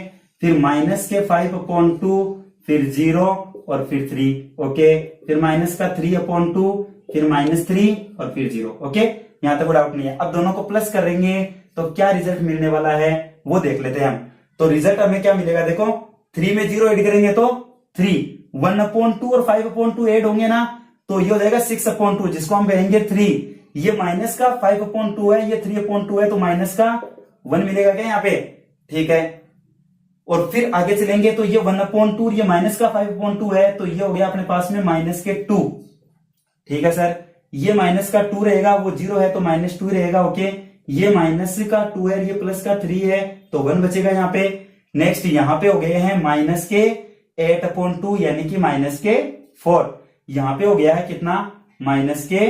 फिर माइनस के 5/2, फिर 0 और फिर 3, ओके। फिर माइनस का 3/2, फिर -3 और फिर 0, ओके। यहां तक डाउट नहीं है। अब दोनों को प्लस करेंगे तो क्या रिजल्ट मिलने वाला है वो देख लेते हैं हम। तो रिजल्ट हमें क्या मिलेगा देखो, 3 में 0 ऐड करेंगे तो 3, 1/2 और 5/2 ऐड होंगे ना, तो ये हो जाएगा 6/2, जिसको हम कहेंगे 3। ये माइनस का 5/2 है, ये 3/2 है, तो माइनस का 1 मिलेगा क्या यहाँ पे, ठीक है। और फिर आगे चलेंगे तो ये 1/2, ये माइनस का 5/2 है, तो ये हो गया अपने पास में माइनस के 2, ठीक है सर। ये माइनस का 2 रहेगा, वो 0 है तो -2 रहेगा, ओके। ये माइनस का 2 है, ये प्लस का 3 है, तो 1 बचेगा यहाँ पे। नेक्स्ट यहाँ पे हो गए हैं माइनस के 8/2 यानी कि माइनस के 4, यहाँ पे हो गया है कितना माइनस के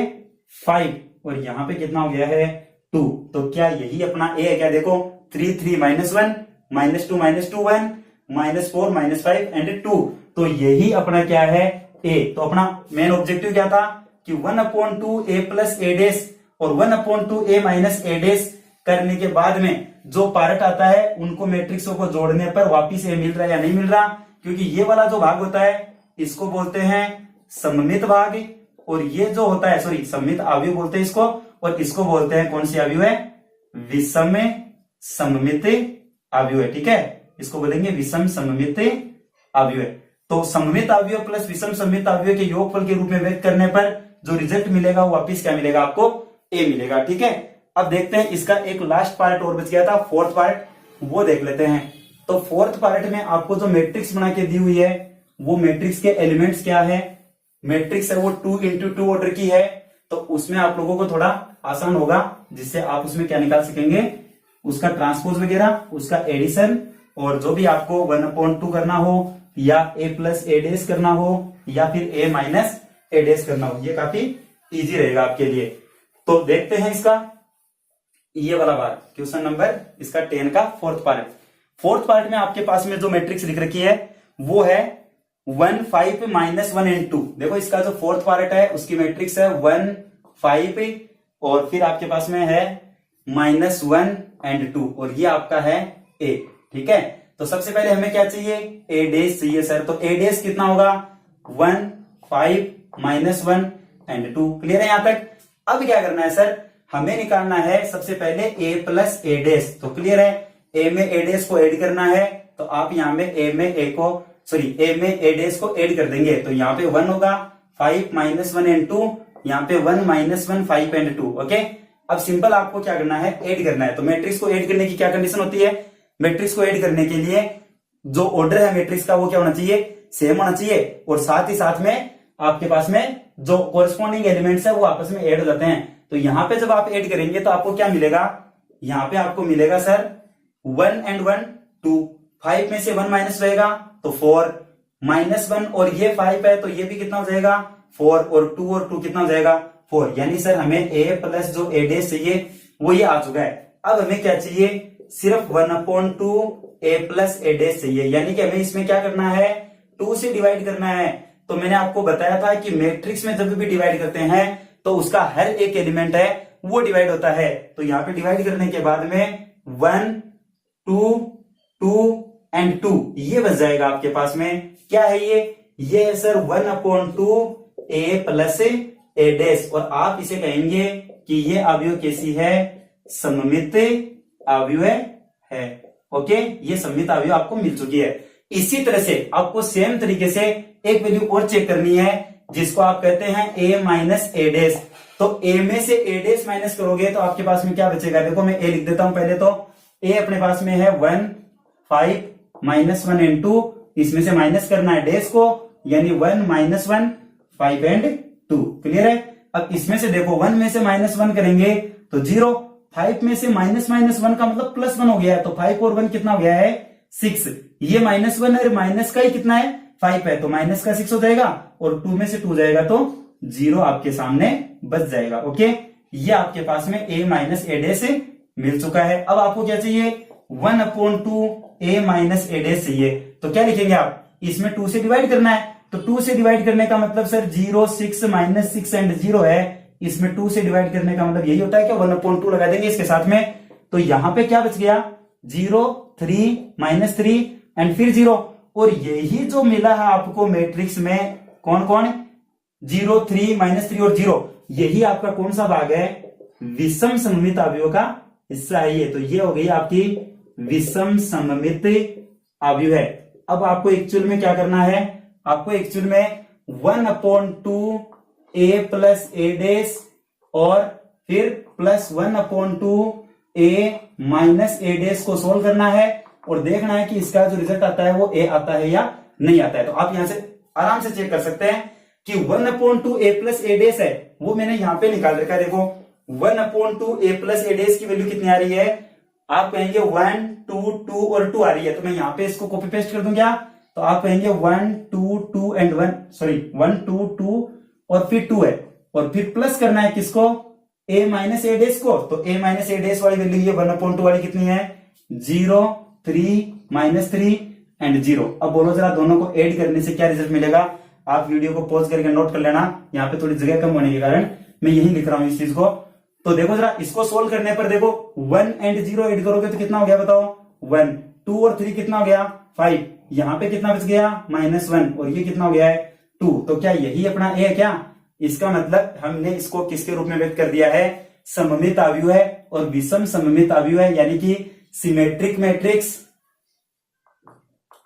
5, और यहाँ पे कितना हो गया है 2। तो क्या यही अपना ए है क्या, देखो 3, 3 -1, -2 -2 1, -4 -5 एंड 2, तो यही अपना क्या है ए। तो अपना मेन ऑब्जेक्टिव क्या था कि 1/2 a प्लस a डैश और 1/2 a माइनस a डैश करने के बाद में जो पार्ट आता है उनको मैट्रिक्सों को जोड़ने पर वापिस a मिल रहा है या नहीं मिल रहा, क्योंकि ये वाला जो भाग होता है इसको बोलते हैं सममित भाग, और ये जो होता है सॉरी सममित अवयव बोलते हैं इसको, और इसको बोलते हैं कौन सी अवयव है, विषम सममित अवयव है, ठीक है। इसको बोलेंगे विषम सममित अवयव। तो सममित अवयव प्लस विषम सममित अवयव के योगफल के रूप में व्यक्त करने पर जो रिजल्ट मिलेगा वो वापिस क्या मिलेगा आपको, ए मिलेगा, ठीक है। अब देखते हैं इसका एक लास्ट पार्ट और बच गया था, फोर्थ पार्ट, वो देख लेते हैं। तो फोर्थ पार्ट में आपको जो मैट्रिक्स बना के दी हुई है वो मैट्रिक्स के एलिमेंट्स क्या है, मैट्रिक्स है वो 2x2 ऑर्डर की है, तो उसमें आप लोगों को थोड़ा आसान होगा, जिससे आप उसमें क्या निकाल सकेंगे, उसका ट्रांसपोज वगैरह, उसका एडिशन, और जो भी आपको 1/2 करना हो या a प्लस a डैश करना हो या फिर a माइनस a डैश करना हो, ये काफी इजी रहेगा आपके लिए। तो देखते हैं इसका ये वाला पार्ट, क्वेश्चन नंबर इसका 10 का फोर्थ पार्ट। फोर्थ पार्ट में आपके पास में जो मैट्रिक्स लिख रखी है वो है 1 5 -1 एंड 2। देखो इसका जो फोर्थ पार्ट है उसकी मैट्रिक्स है 1 5 और फिर आपके पास में है -1 एंड 2, और ये आपका है a, ठीक है। तो सबसे पहले हमें क्या चाहिए, a डैश चाहिए सर। तो a डैश कितना होगा, 1 5 -1 एंड 2, क्लियर है यहां तक। अब क्या करना है सर, हमें निकालना है सबसे पहले a प्लस a डैश। तो क्लियर है, a में a डैश को ऐड करना है, तो आप यहां में a में a डैश को ऐड कर देंगे, तो यहाँ पे 1 होगा, 5 -1 एंड 2, यहाँ पे 1 -1 5 एंड 2, ओके। अब सिंपल आपको क्या करना है, ऐड करना है। तो मैट्रिक्स को ऐड करने की क्या कंडीशन होती है, मैट्रिक्स को ऐड करने के लिए जो ऑर्डर है मैट्रिक्स का वो क्या होना चाहिए, सेम होना चाहिए, और साथ ही साथ में आपके पास में जो कोरिस्पॉन्डिंग एलिमेंट्स है वो आपस में ऐड हो जाते हैं। तो यहाँ पे जब आप ऐड करेंगे तो आपको क्या मिलेगा, यहाँ पे आपको मिलेगा सर 1 and 1 2, 5 में से 1 माइनस रहेगा तो 4, -1 और ये 5 है तो ये भी कितना हो जाएगा 4, और 2 और 2 कितना हो जाएगा 4। यानी सर हमें a प्लस जो a डैश चाहिए वो ये आ चुका है। अब हमें क्या चाहिए, सिर्फ 1/2 a प्लस a डैश चाहिए, यानी कि हमें इसमें क्या करना है 2 से डिवाइड करना है। तो मैंने आपको बताया था कि मैट्रिक्स में जब भी डिवाइड करते हैं तो उसका हर एक एलिमेंट है वो डिवाइड होता है। तो यहाँ पे डिवाइड करने के बाद में 1 2 2 एंड 2 ये बच जाएगा आपके पास में। क्या है ये है sir 1/2 a plus a dash, और आप इसे कहेंगे कि ये अवयव कैसी है, सममित अवयव है। ओके, ये सममित अवयव आपको मिल चुकी है। इसी तरह से आपको सेम तरीके से एक वैल्यू और चेक करनी है जिसको आप कहते हैं a माइनस a डैश। तो a में से a डैश माइनस करोगे तो आपके पास में क्या बचेगा, देखो मैं a लिख देता हूं पहले। तो a अपने पास में है 1 5 -1 एंड 2, इसमें से माइनस करना है डैश को, यानी 1 -1 5 एंड 2। क्लियर है। अब इसमें से देखो 1 में से -1 करेंगे तो 0, 5 में से -1 का मतलब +1 हो गया है, तो 5 और 1 कितना हो गया है 6। ये -1 है, माइनस का ही कितना है 5 है, तो माइनस का 6 हो जाएगा, और 2 में से 2 जाएगा तो 0 आपके सामने बच जाएगा। ओके, ये आपके पास में a माइनस a डैश मिल चुका है। अब आपको क्या चाहिए 1/2 a माइनस a डैश चाहिए। तो क्या लिखेंगे आप, इसमें 2 से डिवाइड करना है, तो 2 से डिवाइड करने का मतलब सर 0 6 -6 एंड 0 है। इसमें 2 से डिवाइड करने का मतलब यही होता है कि 1/2 लगा देंगे इसके साथ में। तो यहां पे क्या बच गया 0 3 -3 एंड फिर 0, और यही जो मिला है आपको मैट्रिक्स में कौन कौन 0 3 -3 और 0, यही आपका कौन सा भाग है, विषम सममित अवयव का हिस्सा है ये। तो ये हो गई आपकी विषम सममित अवयव है। अब आपको एक्चुअल में क्या करना है, आपको एक्चुअल में 1/2 a प्लस a डैश और फिर +1/2 a माइनस a डैश को सोल्व करना है, और देखना है कि इसका जो रिजल्ट आता है वो a आता है या नहीं आता है। तो आप यहां से आराम से चेक कर सकते हैं कि 1/2 a प्लस a डैश है वो मैंने यहां पे निकाल रखा है। देखो 1/2 a प्लस a डैश की वैल्यू कितनी आ रही है, आप कहेंगे 1 2 2 और 2 आ रही है, तो मैं यहां पे इसको कॉपी पेस्ट कर दूं क्या, तो आप कहेंगे 1 2 2 एंड 1 सॉरी 1 2 2 और फिर 2 है, और फिर प्लस करना है किसको a माइनस a डैश को। तो a माइनस a डैश वाली वैल्यू ये 1/2 वाली कितनी है 0 3 -3 एंड 0। अब बोलो जरा दोनों को ऐड करने से क्या रिजल्ट मिलेगा, आप वीडियो को पॉज करके नोट कर लेना, यहाँ पे थोड़ी जगह कम होने के कारण मैं यही लिख रहा हूं इस चीज को। तो देखो जरा इसको सोल्व करने पर देखो 1 एंड 0 ऐड करोगे तो कितना हो गया बताओ 1, 2 और 3 कितना हो गया 5, यहाँ पे कितना बच गया -1, और ये कितना हो गया है 2। तो क्या यही अपना a है क्या, इसका मतलब हमने इसको किसके रूप में व्यक्त कर दिया है, सममित अवयव है और विषम सममित अवयव है, यानी कि सिमेट्रिक मैट्रिक्स,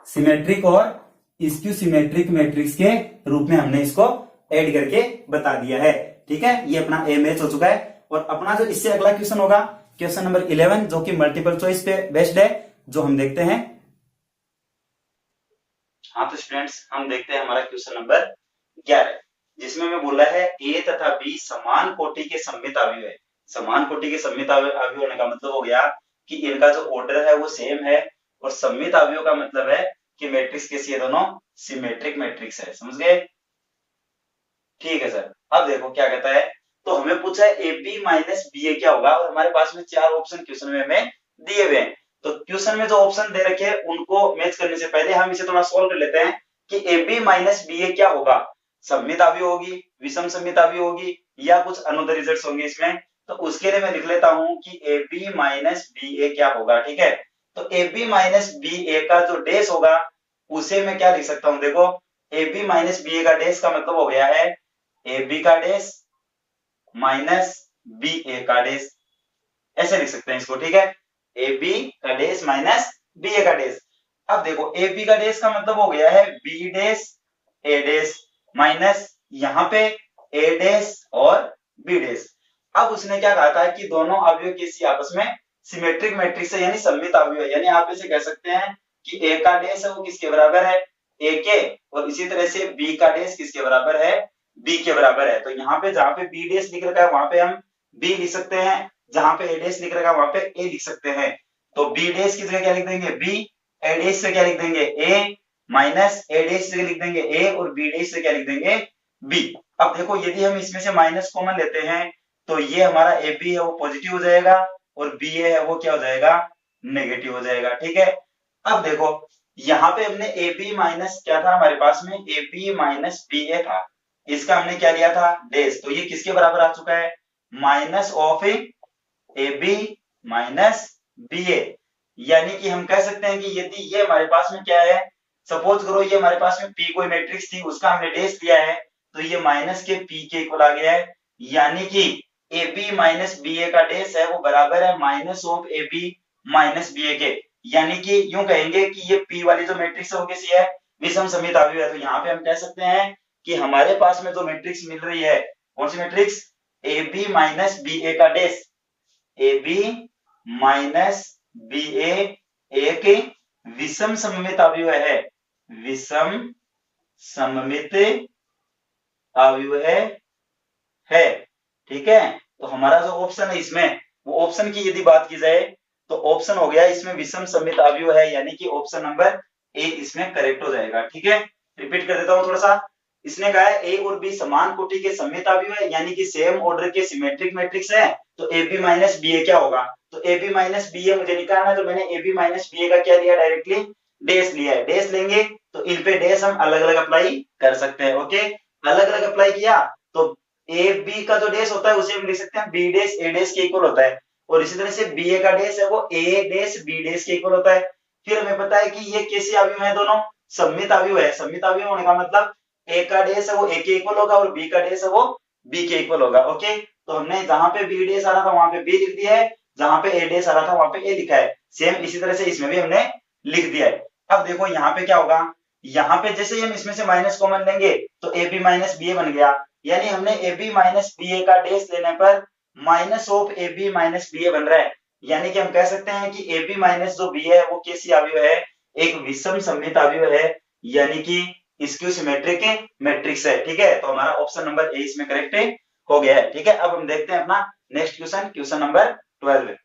सिमेट्रिक और स्क्यू सिमेट्रिक मैट्रिक्स के रूप में हमने इसको ऐड करके बता दिया है। ठीक है, ये अपना ए मैच हो चुका है। और अपना जो इससे अगला क्वेश्चन होगा क्वेश्चन नंबर 11, जो कि मल्टीपल चॉइस पे बेस्ड है, जो हम देखते हैं। हाँ तो स्टूडेंट्स हम देखते हैं हमारा क्वेश्चन नंबर 11, जिसमें मैं बोला है ए तथा बी समान कोटि के सममित अवयव है। समान कोटि के सममित अवयव होने का मतलब हो गया कि इनका जो ऑर्डर है वो सेम है, और सममित अवयव का मतलब है कि मैट्रिक्स कैसी है, दोनों सिमेट्रिक मैट्रिक्स है। समझ गए, ठीक है सर। अब देखो क्या कहता है, तो हमें पूछा है ए बी माइनस बी ए क्या होगा, और हमारे पास में 4 ऑप्शन क्वेश्चन में हमें दिए हुए हैं। तो क्वेश्चन में जो ऑप्शन दे रखे हैं उनको मैच करने से पहले हम इसे थोड़ा सोल्व कर लेते हैं कि ए बी माइनस बी ए क्या होगा, सममित अवयव होगी, विषम सममित अवयव होगी, या कुछ अनदर रिजल्ट्स होंगे इसमें। तो उसके लिए मैं लिख लेता हूं कि ए बी माइनस बी ए क्या होगा। ठीक है, तो A B minus B A का जो डैश होगा उसे मैं क्या लिख सकता हूं, देखो ए बी माइनस बी ए का डैश का मतलब हो गया है ए बी का डैश माइनस बी ए का डैश, ऐसे लिख सकते हैं इसको। ठीक है, ए बी का डैश माइनस बी ए का डैश। अब देखो ए बी का डैश का मतलब हो गया है बी डैश ए डैश माइनस यहाँ पे ए डैश और बी डैश। अब उसने क्या कहा था कि दोनों अवयव किसी आपस में सिमेट्रिक मैट्रिक्स है, यानी सममित अवयव है, यानी आप इसे कह सकते हैं कि ए का डैश है वो किसके बराबर है ए के, और इसी तरह से बी का डैश किसके बराबर है बी के बराबर है। तो यहाँ पे जहां पे बी डैश लिख रखा है वहां पे हम बी लिख सकते हैं, जहां पे ए डैश लिख रखा वहां पे ए लिख सकते हैं। तो बी डैश की जगह क्या लिख देंगे बी, ए डैश से क्या लिख देंगे ए, माइनस ए डैश से लिख देंगे ए, और बी डैश से क्या लिख देंगे बी। अब देखो यदि हम इसमें से माइनस कॉमन लेते हैं तो ये हमारा ए बी है वो पॉजिटिव हो जाएगा, और बी ए है वो क्या हो जाएगा नेगेटिव हो जाएगा। ठीक है, अब देखो यहाँ पे हमने ए बी माइनस क्या था हमारे पास में ए बी माइनस बी ए था, इसका हमने क्या लिया था डैश, तो ये किसके बराबर आ चुका है minus of A B minus B A. यानी कि हम कह सकते हैं कि यदि ये हमारे पास में क्या है, सपोज करो ये हमारे पास में पी कोई मैट्रिक्स थी उसका हमने डैश लिया है, तो ये माइनस के पी के इक्वल आ गया है। यानी कि A B minus B A का डैश है वो बराबर है minus of A B minus B A के। यानी कि यूं कहेंगे कि ये पी वाली जो मैट्रिक्स है वो कैसी है विषम समित अवयव है। तो यहाँ पे हम कह सकते हैं कि हमारे पास में जो मैट्रिक्स मिल रही है कौन सी matrix A B minus B A का dash, A B minus B A एक विषम सममित अवयव है, विषम सममित अवयव है। ठीक है, तो हमारा जो ऑप्शन है इसमें वो ऑप्शन की यदि बात की जाए तो ऑप्शन हो गया इसमें विषम सममित अवयव है, यानी कि ऑप्शन नंबर ए इसमें करेक्ट हो जाएगा। ठीक है, रिपीट कर देता हूं थोड़ा सा। इसने कहा है ए और बी समान कोटि के सममित अवयव है, यानी कि सेम ऑर्डर के सिमेट्रिक मैट्रिक्स है, तो ए बी माइनस बी ए क्या होगा, तो ए बी माइनस बी ए मुझे निकालना है, तो मैंने ए बी माइनस बी ए का क्या लिया डायरेक्टली डैश लिया है। डैश लेंगे तो इन पे डैश हम अलग अलग अप्लाई कर सकते हैं। ओके, अलग अलग अप्लाई किया तो ए बी का जो डैश होता है उसे हम लिख सकते हैं बी डैश ए डैश के इक्वल होता है, और इसी तरह से बी ए का डैश है वो ए डैश बी डैश के इक्वल होता है। फिर हमें पता है कि ये कैसे अवयव है, दोनों सममित अवयव है। सममित अवयव होने का मतलब ए का डैश है वो ए के इक्वल होगा और बी का डैश है वो बी के इक्वल होगा। ओके, तो हमने जहां पे बी डैश आ रहा था वहां पे बी लिख दिया है, जहां पे ए डैश आ रहा था वहां पे ए लिखा है। सेम इसी तरह से इसमें भी हमने लिख दिया है। अब देखो यहाँ पे क्या होगा, यहाँ पे जैसे ही हम इसमें से माइनस कॉमन लेंगे तो A B minus B A बन गया, यानी हमने A B minus B A का डैश लेने पर minus of A B minus B A बन रहा है। यानी कि हम कह सकते हैं कि ए बी माइनस जो बी है वो कैसी अवयव है, एक विषम सममित अवयव है, यानी कि स्क्यू सिमेट्रिक मैट्रिक्स है। ठीक है, तो हमारा ऑप्शन नंबर ए इसमें करेक्ट हो गया है। ठीक है, अब हम देखते हैं अपना नेक्स्ट क्वेश्चन, क्वेश्चन नंबर 12।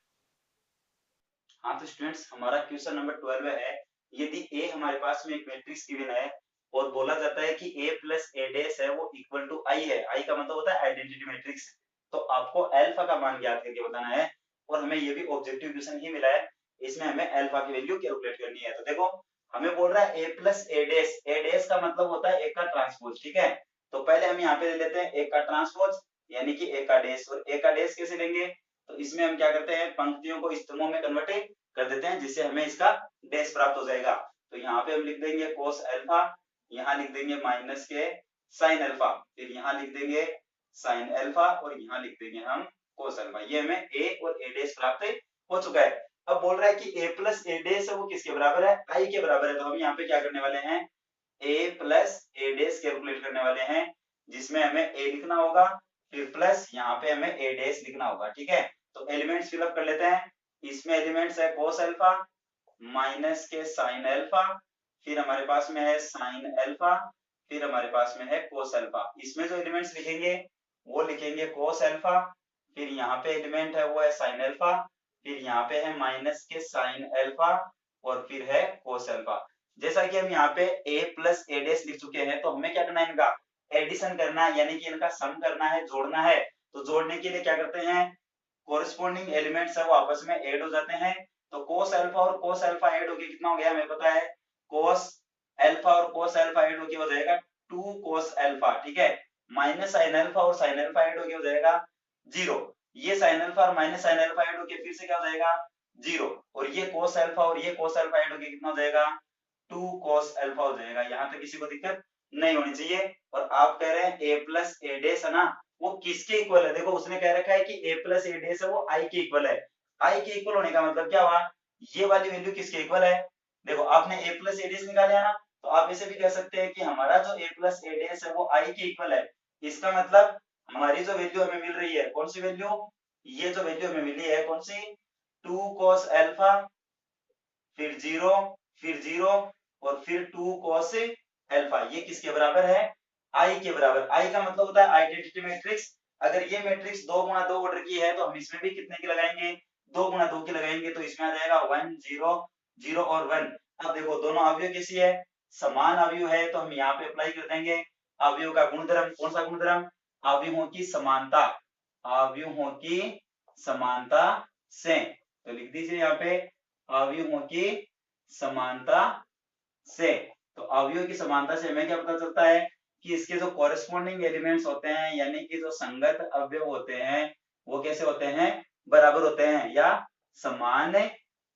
हाँ तो स्टूडेंट्स हमारा क्वेश्चन नंबर 12 है, यदि ए हमारे पास में एक मैट्रिक्स गिवन है और बोला जाता है कि a प्लस ए डैश है वो इक्वल टू आई है, आई का मतलब होता है आइडेंटिटी मैट्रिक्स, तो आपको अल्फा का मान ज्ञात करके बताना है, और हमें ये भी ऑब्जेक्टिव क्वेश्चन ही मिला है, इसमें हमें अल्फा की वैल्यू कैलकुलेट करनी है। तो देखो हमें बोल रहा है a प्लस ए डैश का मतलब होता है ए का ट्रांसपोज। ठीक है, तो पहले हम यहाँ पे ले लेते हैं ए का ट्रांसपोज, यानी कि ए का डैश, और ए का डैश कैसे लेंगे, तो इसमें हम क्या करते हैं पंक्तियों को स्तंभों में कन्वर्ट कर देते हैं जिससे हमें इसका डैश प्राप्त हो जाएगा। तो यहाँ पे हम लिख देंगे कोस अल्फा, यहाँ लिख देंगे माइनस के साइन अल्फा, फिर यहाँ लिख देंगे साइन अल्फा, और यहाँ लिख देंगे हम कोस अल्फा। ये हमें ए और ए डैश प्राप्त हो चुका है। अब बोल रहा है कि ए प्लस ए डैश है वो किसके बराबर है, आई के बराबर है। तो हम यहाँ पे क्या करने वाले हैं ए प्लस ए डैश कैलकुलेट करने वाले हैं, जिसमें हमें ए लिखना होगा फिर प्लस यहाँ पे हमें ए डैश लिखना होगा। ठीक है, तो एलिमेंट्स फिलअप कर लेते हैं। इसमें एलिमेंट्स है कोस अल्फा माइनस के साइन अल्फा, फिर हमारे पास में है साइन अल्फा, फिर हमारे पास में है कोस अल्फा। इसमें जो एलिमेंट्स लिखेंगे वो लिखेंगे कोस अल्फा, फिर यहाँ पे एलिमेंट है वो है साइन अल्फा, फिर यहाँ पे है माइनस के साइन अल्फा, और फिर है कोस अल्फा। जैसा कि हम यहाँ पे a प्लस ए डैश लिख चुके हैं, तो हमें क्या करना है इनका एडिशन करना है, यानी कि इनका सम करना है, जोड़ना है। तो जोड़ने के लिए क्या करते हैं कोरिस्पोंडिंग एलिमेंट्स है वो आपस में ऐड हो जाते हैं। तो कोस अल्फा और कोस अल्फा ऐड होके कितना हो गया हमें पता है, कोस अल्फा और कोस अल्फा ऐड होके हो जाएगा 2 कोस अल्फा। ठीक है, माइनस साइन अल्फा और साइन अल्फा ऐड होके हो जाएगा 0, ये साइन अल्फा और माइनस साइन अल्फा ऐड होके फिर से क्या हो जाएगा 0, और ये कोस अल्फा और ये कोस अल्फा ऐड होके कितना हो जाएगा 2 कोस अल्फा हो जाएगा। यहाँ तक किसी को दिक्कत नहीं होनी चाहिए। और आप कह रहे हैं ए प्लस ए डैश है ना, वो किसके इक्वल है, देखो उसने कह रखा है कि a प्लस ए डैश है वो i के इक्वल है। i के इक्वल होने का मतलब क्या हुआ, ये वाली वैल्यू किसके इक्वल है, देखो आपने a प्लस ए डैश निकाला ना, तो आप इसे भी कह सकते हैं कि हमारा जो a प्लस ए डैश है वो i के इक्वल है। इसका मतलब हमारी जो वैल्यू हमें मिल रही है कौन सी वैल्यू, ये जो वैल्यू हमें मिली है कौन सी 2 cos अल्फा, फिर 0, फिर 0, और फिर 2 cos अल्फा, ये किसके बराबर है i के बराबर। i का मतलब होता है आइडेंटिटी मैट्रिक्स, अगर ये मैट्रिक्स 2 गुणा 2 ऑर्डर की है तो हम इसमें भी कितने की लगाएंगे, 2 गुणा 2 की लगाएंगे, तो इसमें आ जाएगा 1 0 0 और 1। अब देखो दोनों अवयव कैसी है, समान अवयव है, तो हम यहाँ पे अप्लाई कर देंगे अवयव का गुणधर्म। कौन सा गुणधर्म, अवयवों की समानता, अवयवों की समानता से। तो लिख दीजिए यहाँ पे अवयवों की समानता से। तो अवयव की समानता से हमें क्या पता चलता है कि इसके जो कॉरेस्पॉन्डिंग एलिमेंट्स होते हैं, यानी कि जो संगत अवयव होते हैं, वो कैसे होते हैं, बराबर होते हैं या समान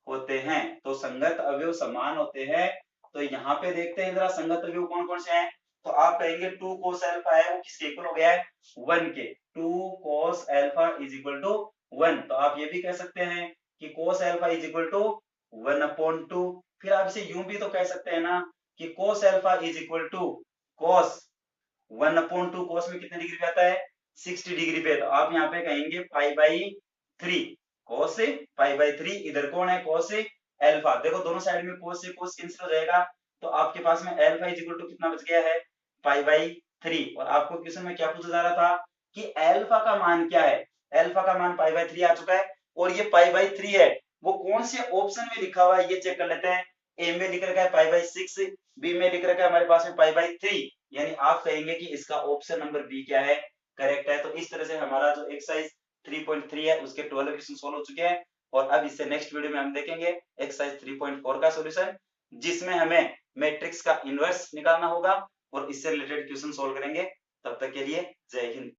होते हैं। तो संगत अवयव समान होते हैं। तो यहाँ पे देखते हैं जरा संगत अवयव कौन कौन से हैं। तो आप कहेंगे 2 cos अल्फा है वो किसके इक्वल हो गया है, 1 के। 2 cos alpha is equal to 1। तो आप ये भी कह सकते हैं कि cos alpha is equal to 1/2। फिर आप इसे यूं भी तो कह सकते हैं ना कि cos alpha is equal to cos 1/2। cos में कितने डिग्री पे आता है, 60 डिग्री पे। तो आप यहाँ पे कहेंगे π/3, cos π/3। इधर कौन है, cos अल्फा। देखो दोनों साइड में cos से cos कैंसिल हो जाएगा, तो आपके पास में अल्फा इज इक्वल टू कितना बच गया है, π/3। और आपको क्वेश्चन में क्या पूछा जा रहा था कि अल्फा का मान क्या है, अल्फा का मान π/3 आ चुका है। और ये π/3 है वो कौन से ऑप्शन में लिखा हुआ है ये चेक कर लेते हैं। ए में लिख रखा है π/6, बी में लिख रखा है हमारे पास में π/3, यानी आप कहेंगे कि इसका ऑप्शन नंबर बी क्या है, करेक्ट है। तो इस तरह से हमारा जो एक्सरसाइज 3.3 है उसके 12 क्वेश्चन सोल्व हो चुके हैं। और अब इससे नेक्स्ट वीडियो में हम देखेंगे एक्सरसाइज 3.4 का सॉल्यूशन, जिसमें हमें मैट्रिक्स का इनवर्स निकालना होगा और इससे रिलेटेड क्वेश्चन सोल्व करेंगे। तब तक के लिए जय हिंद।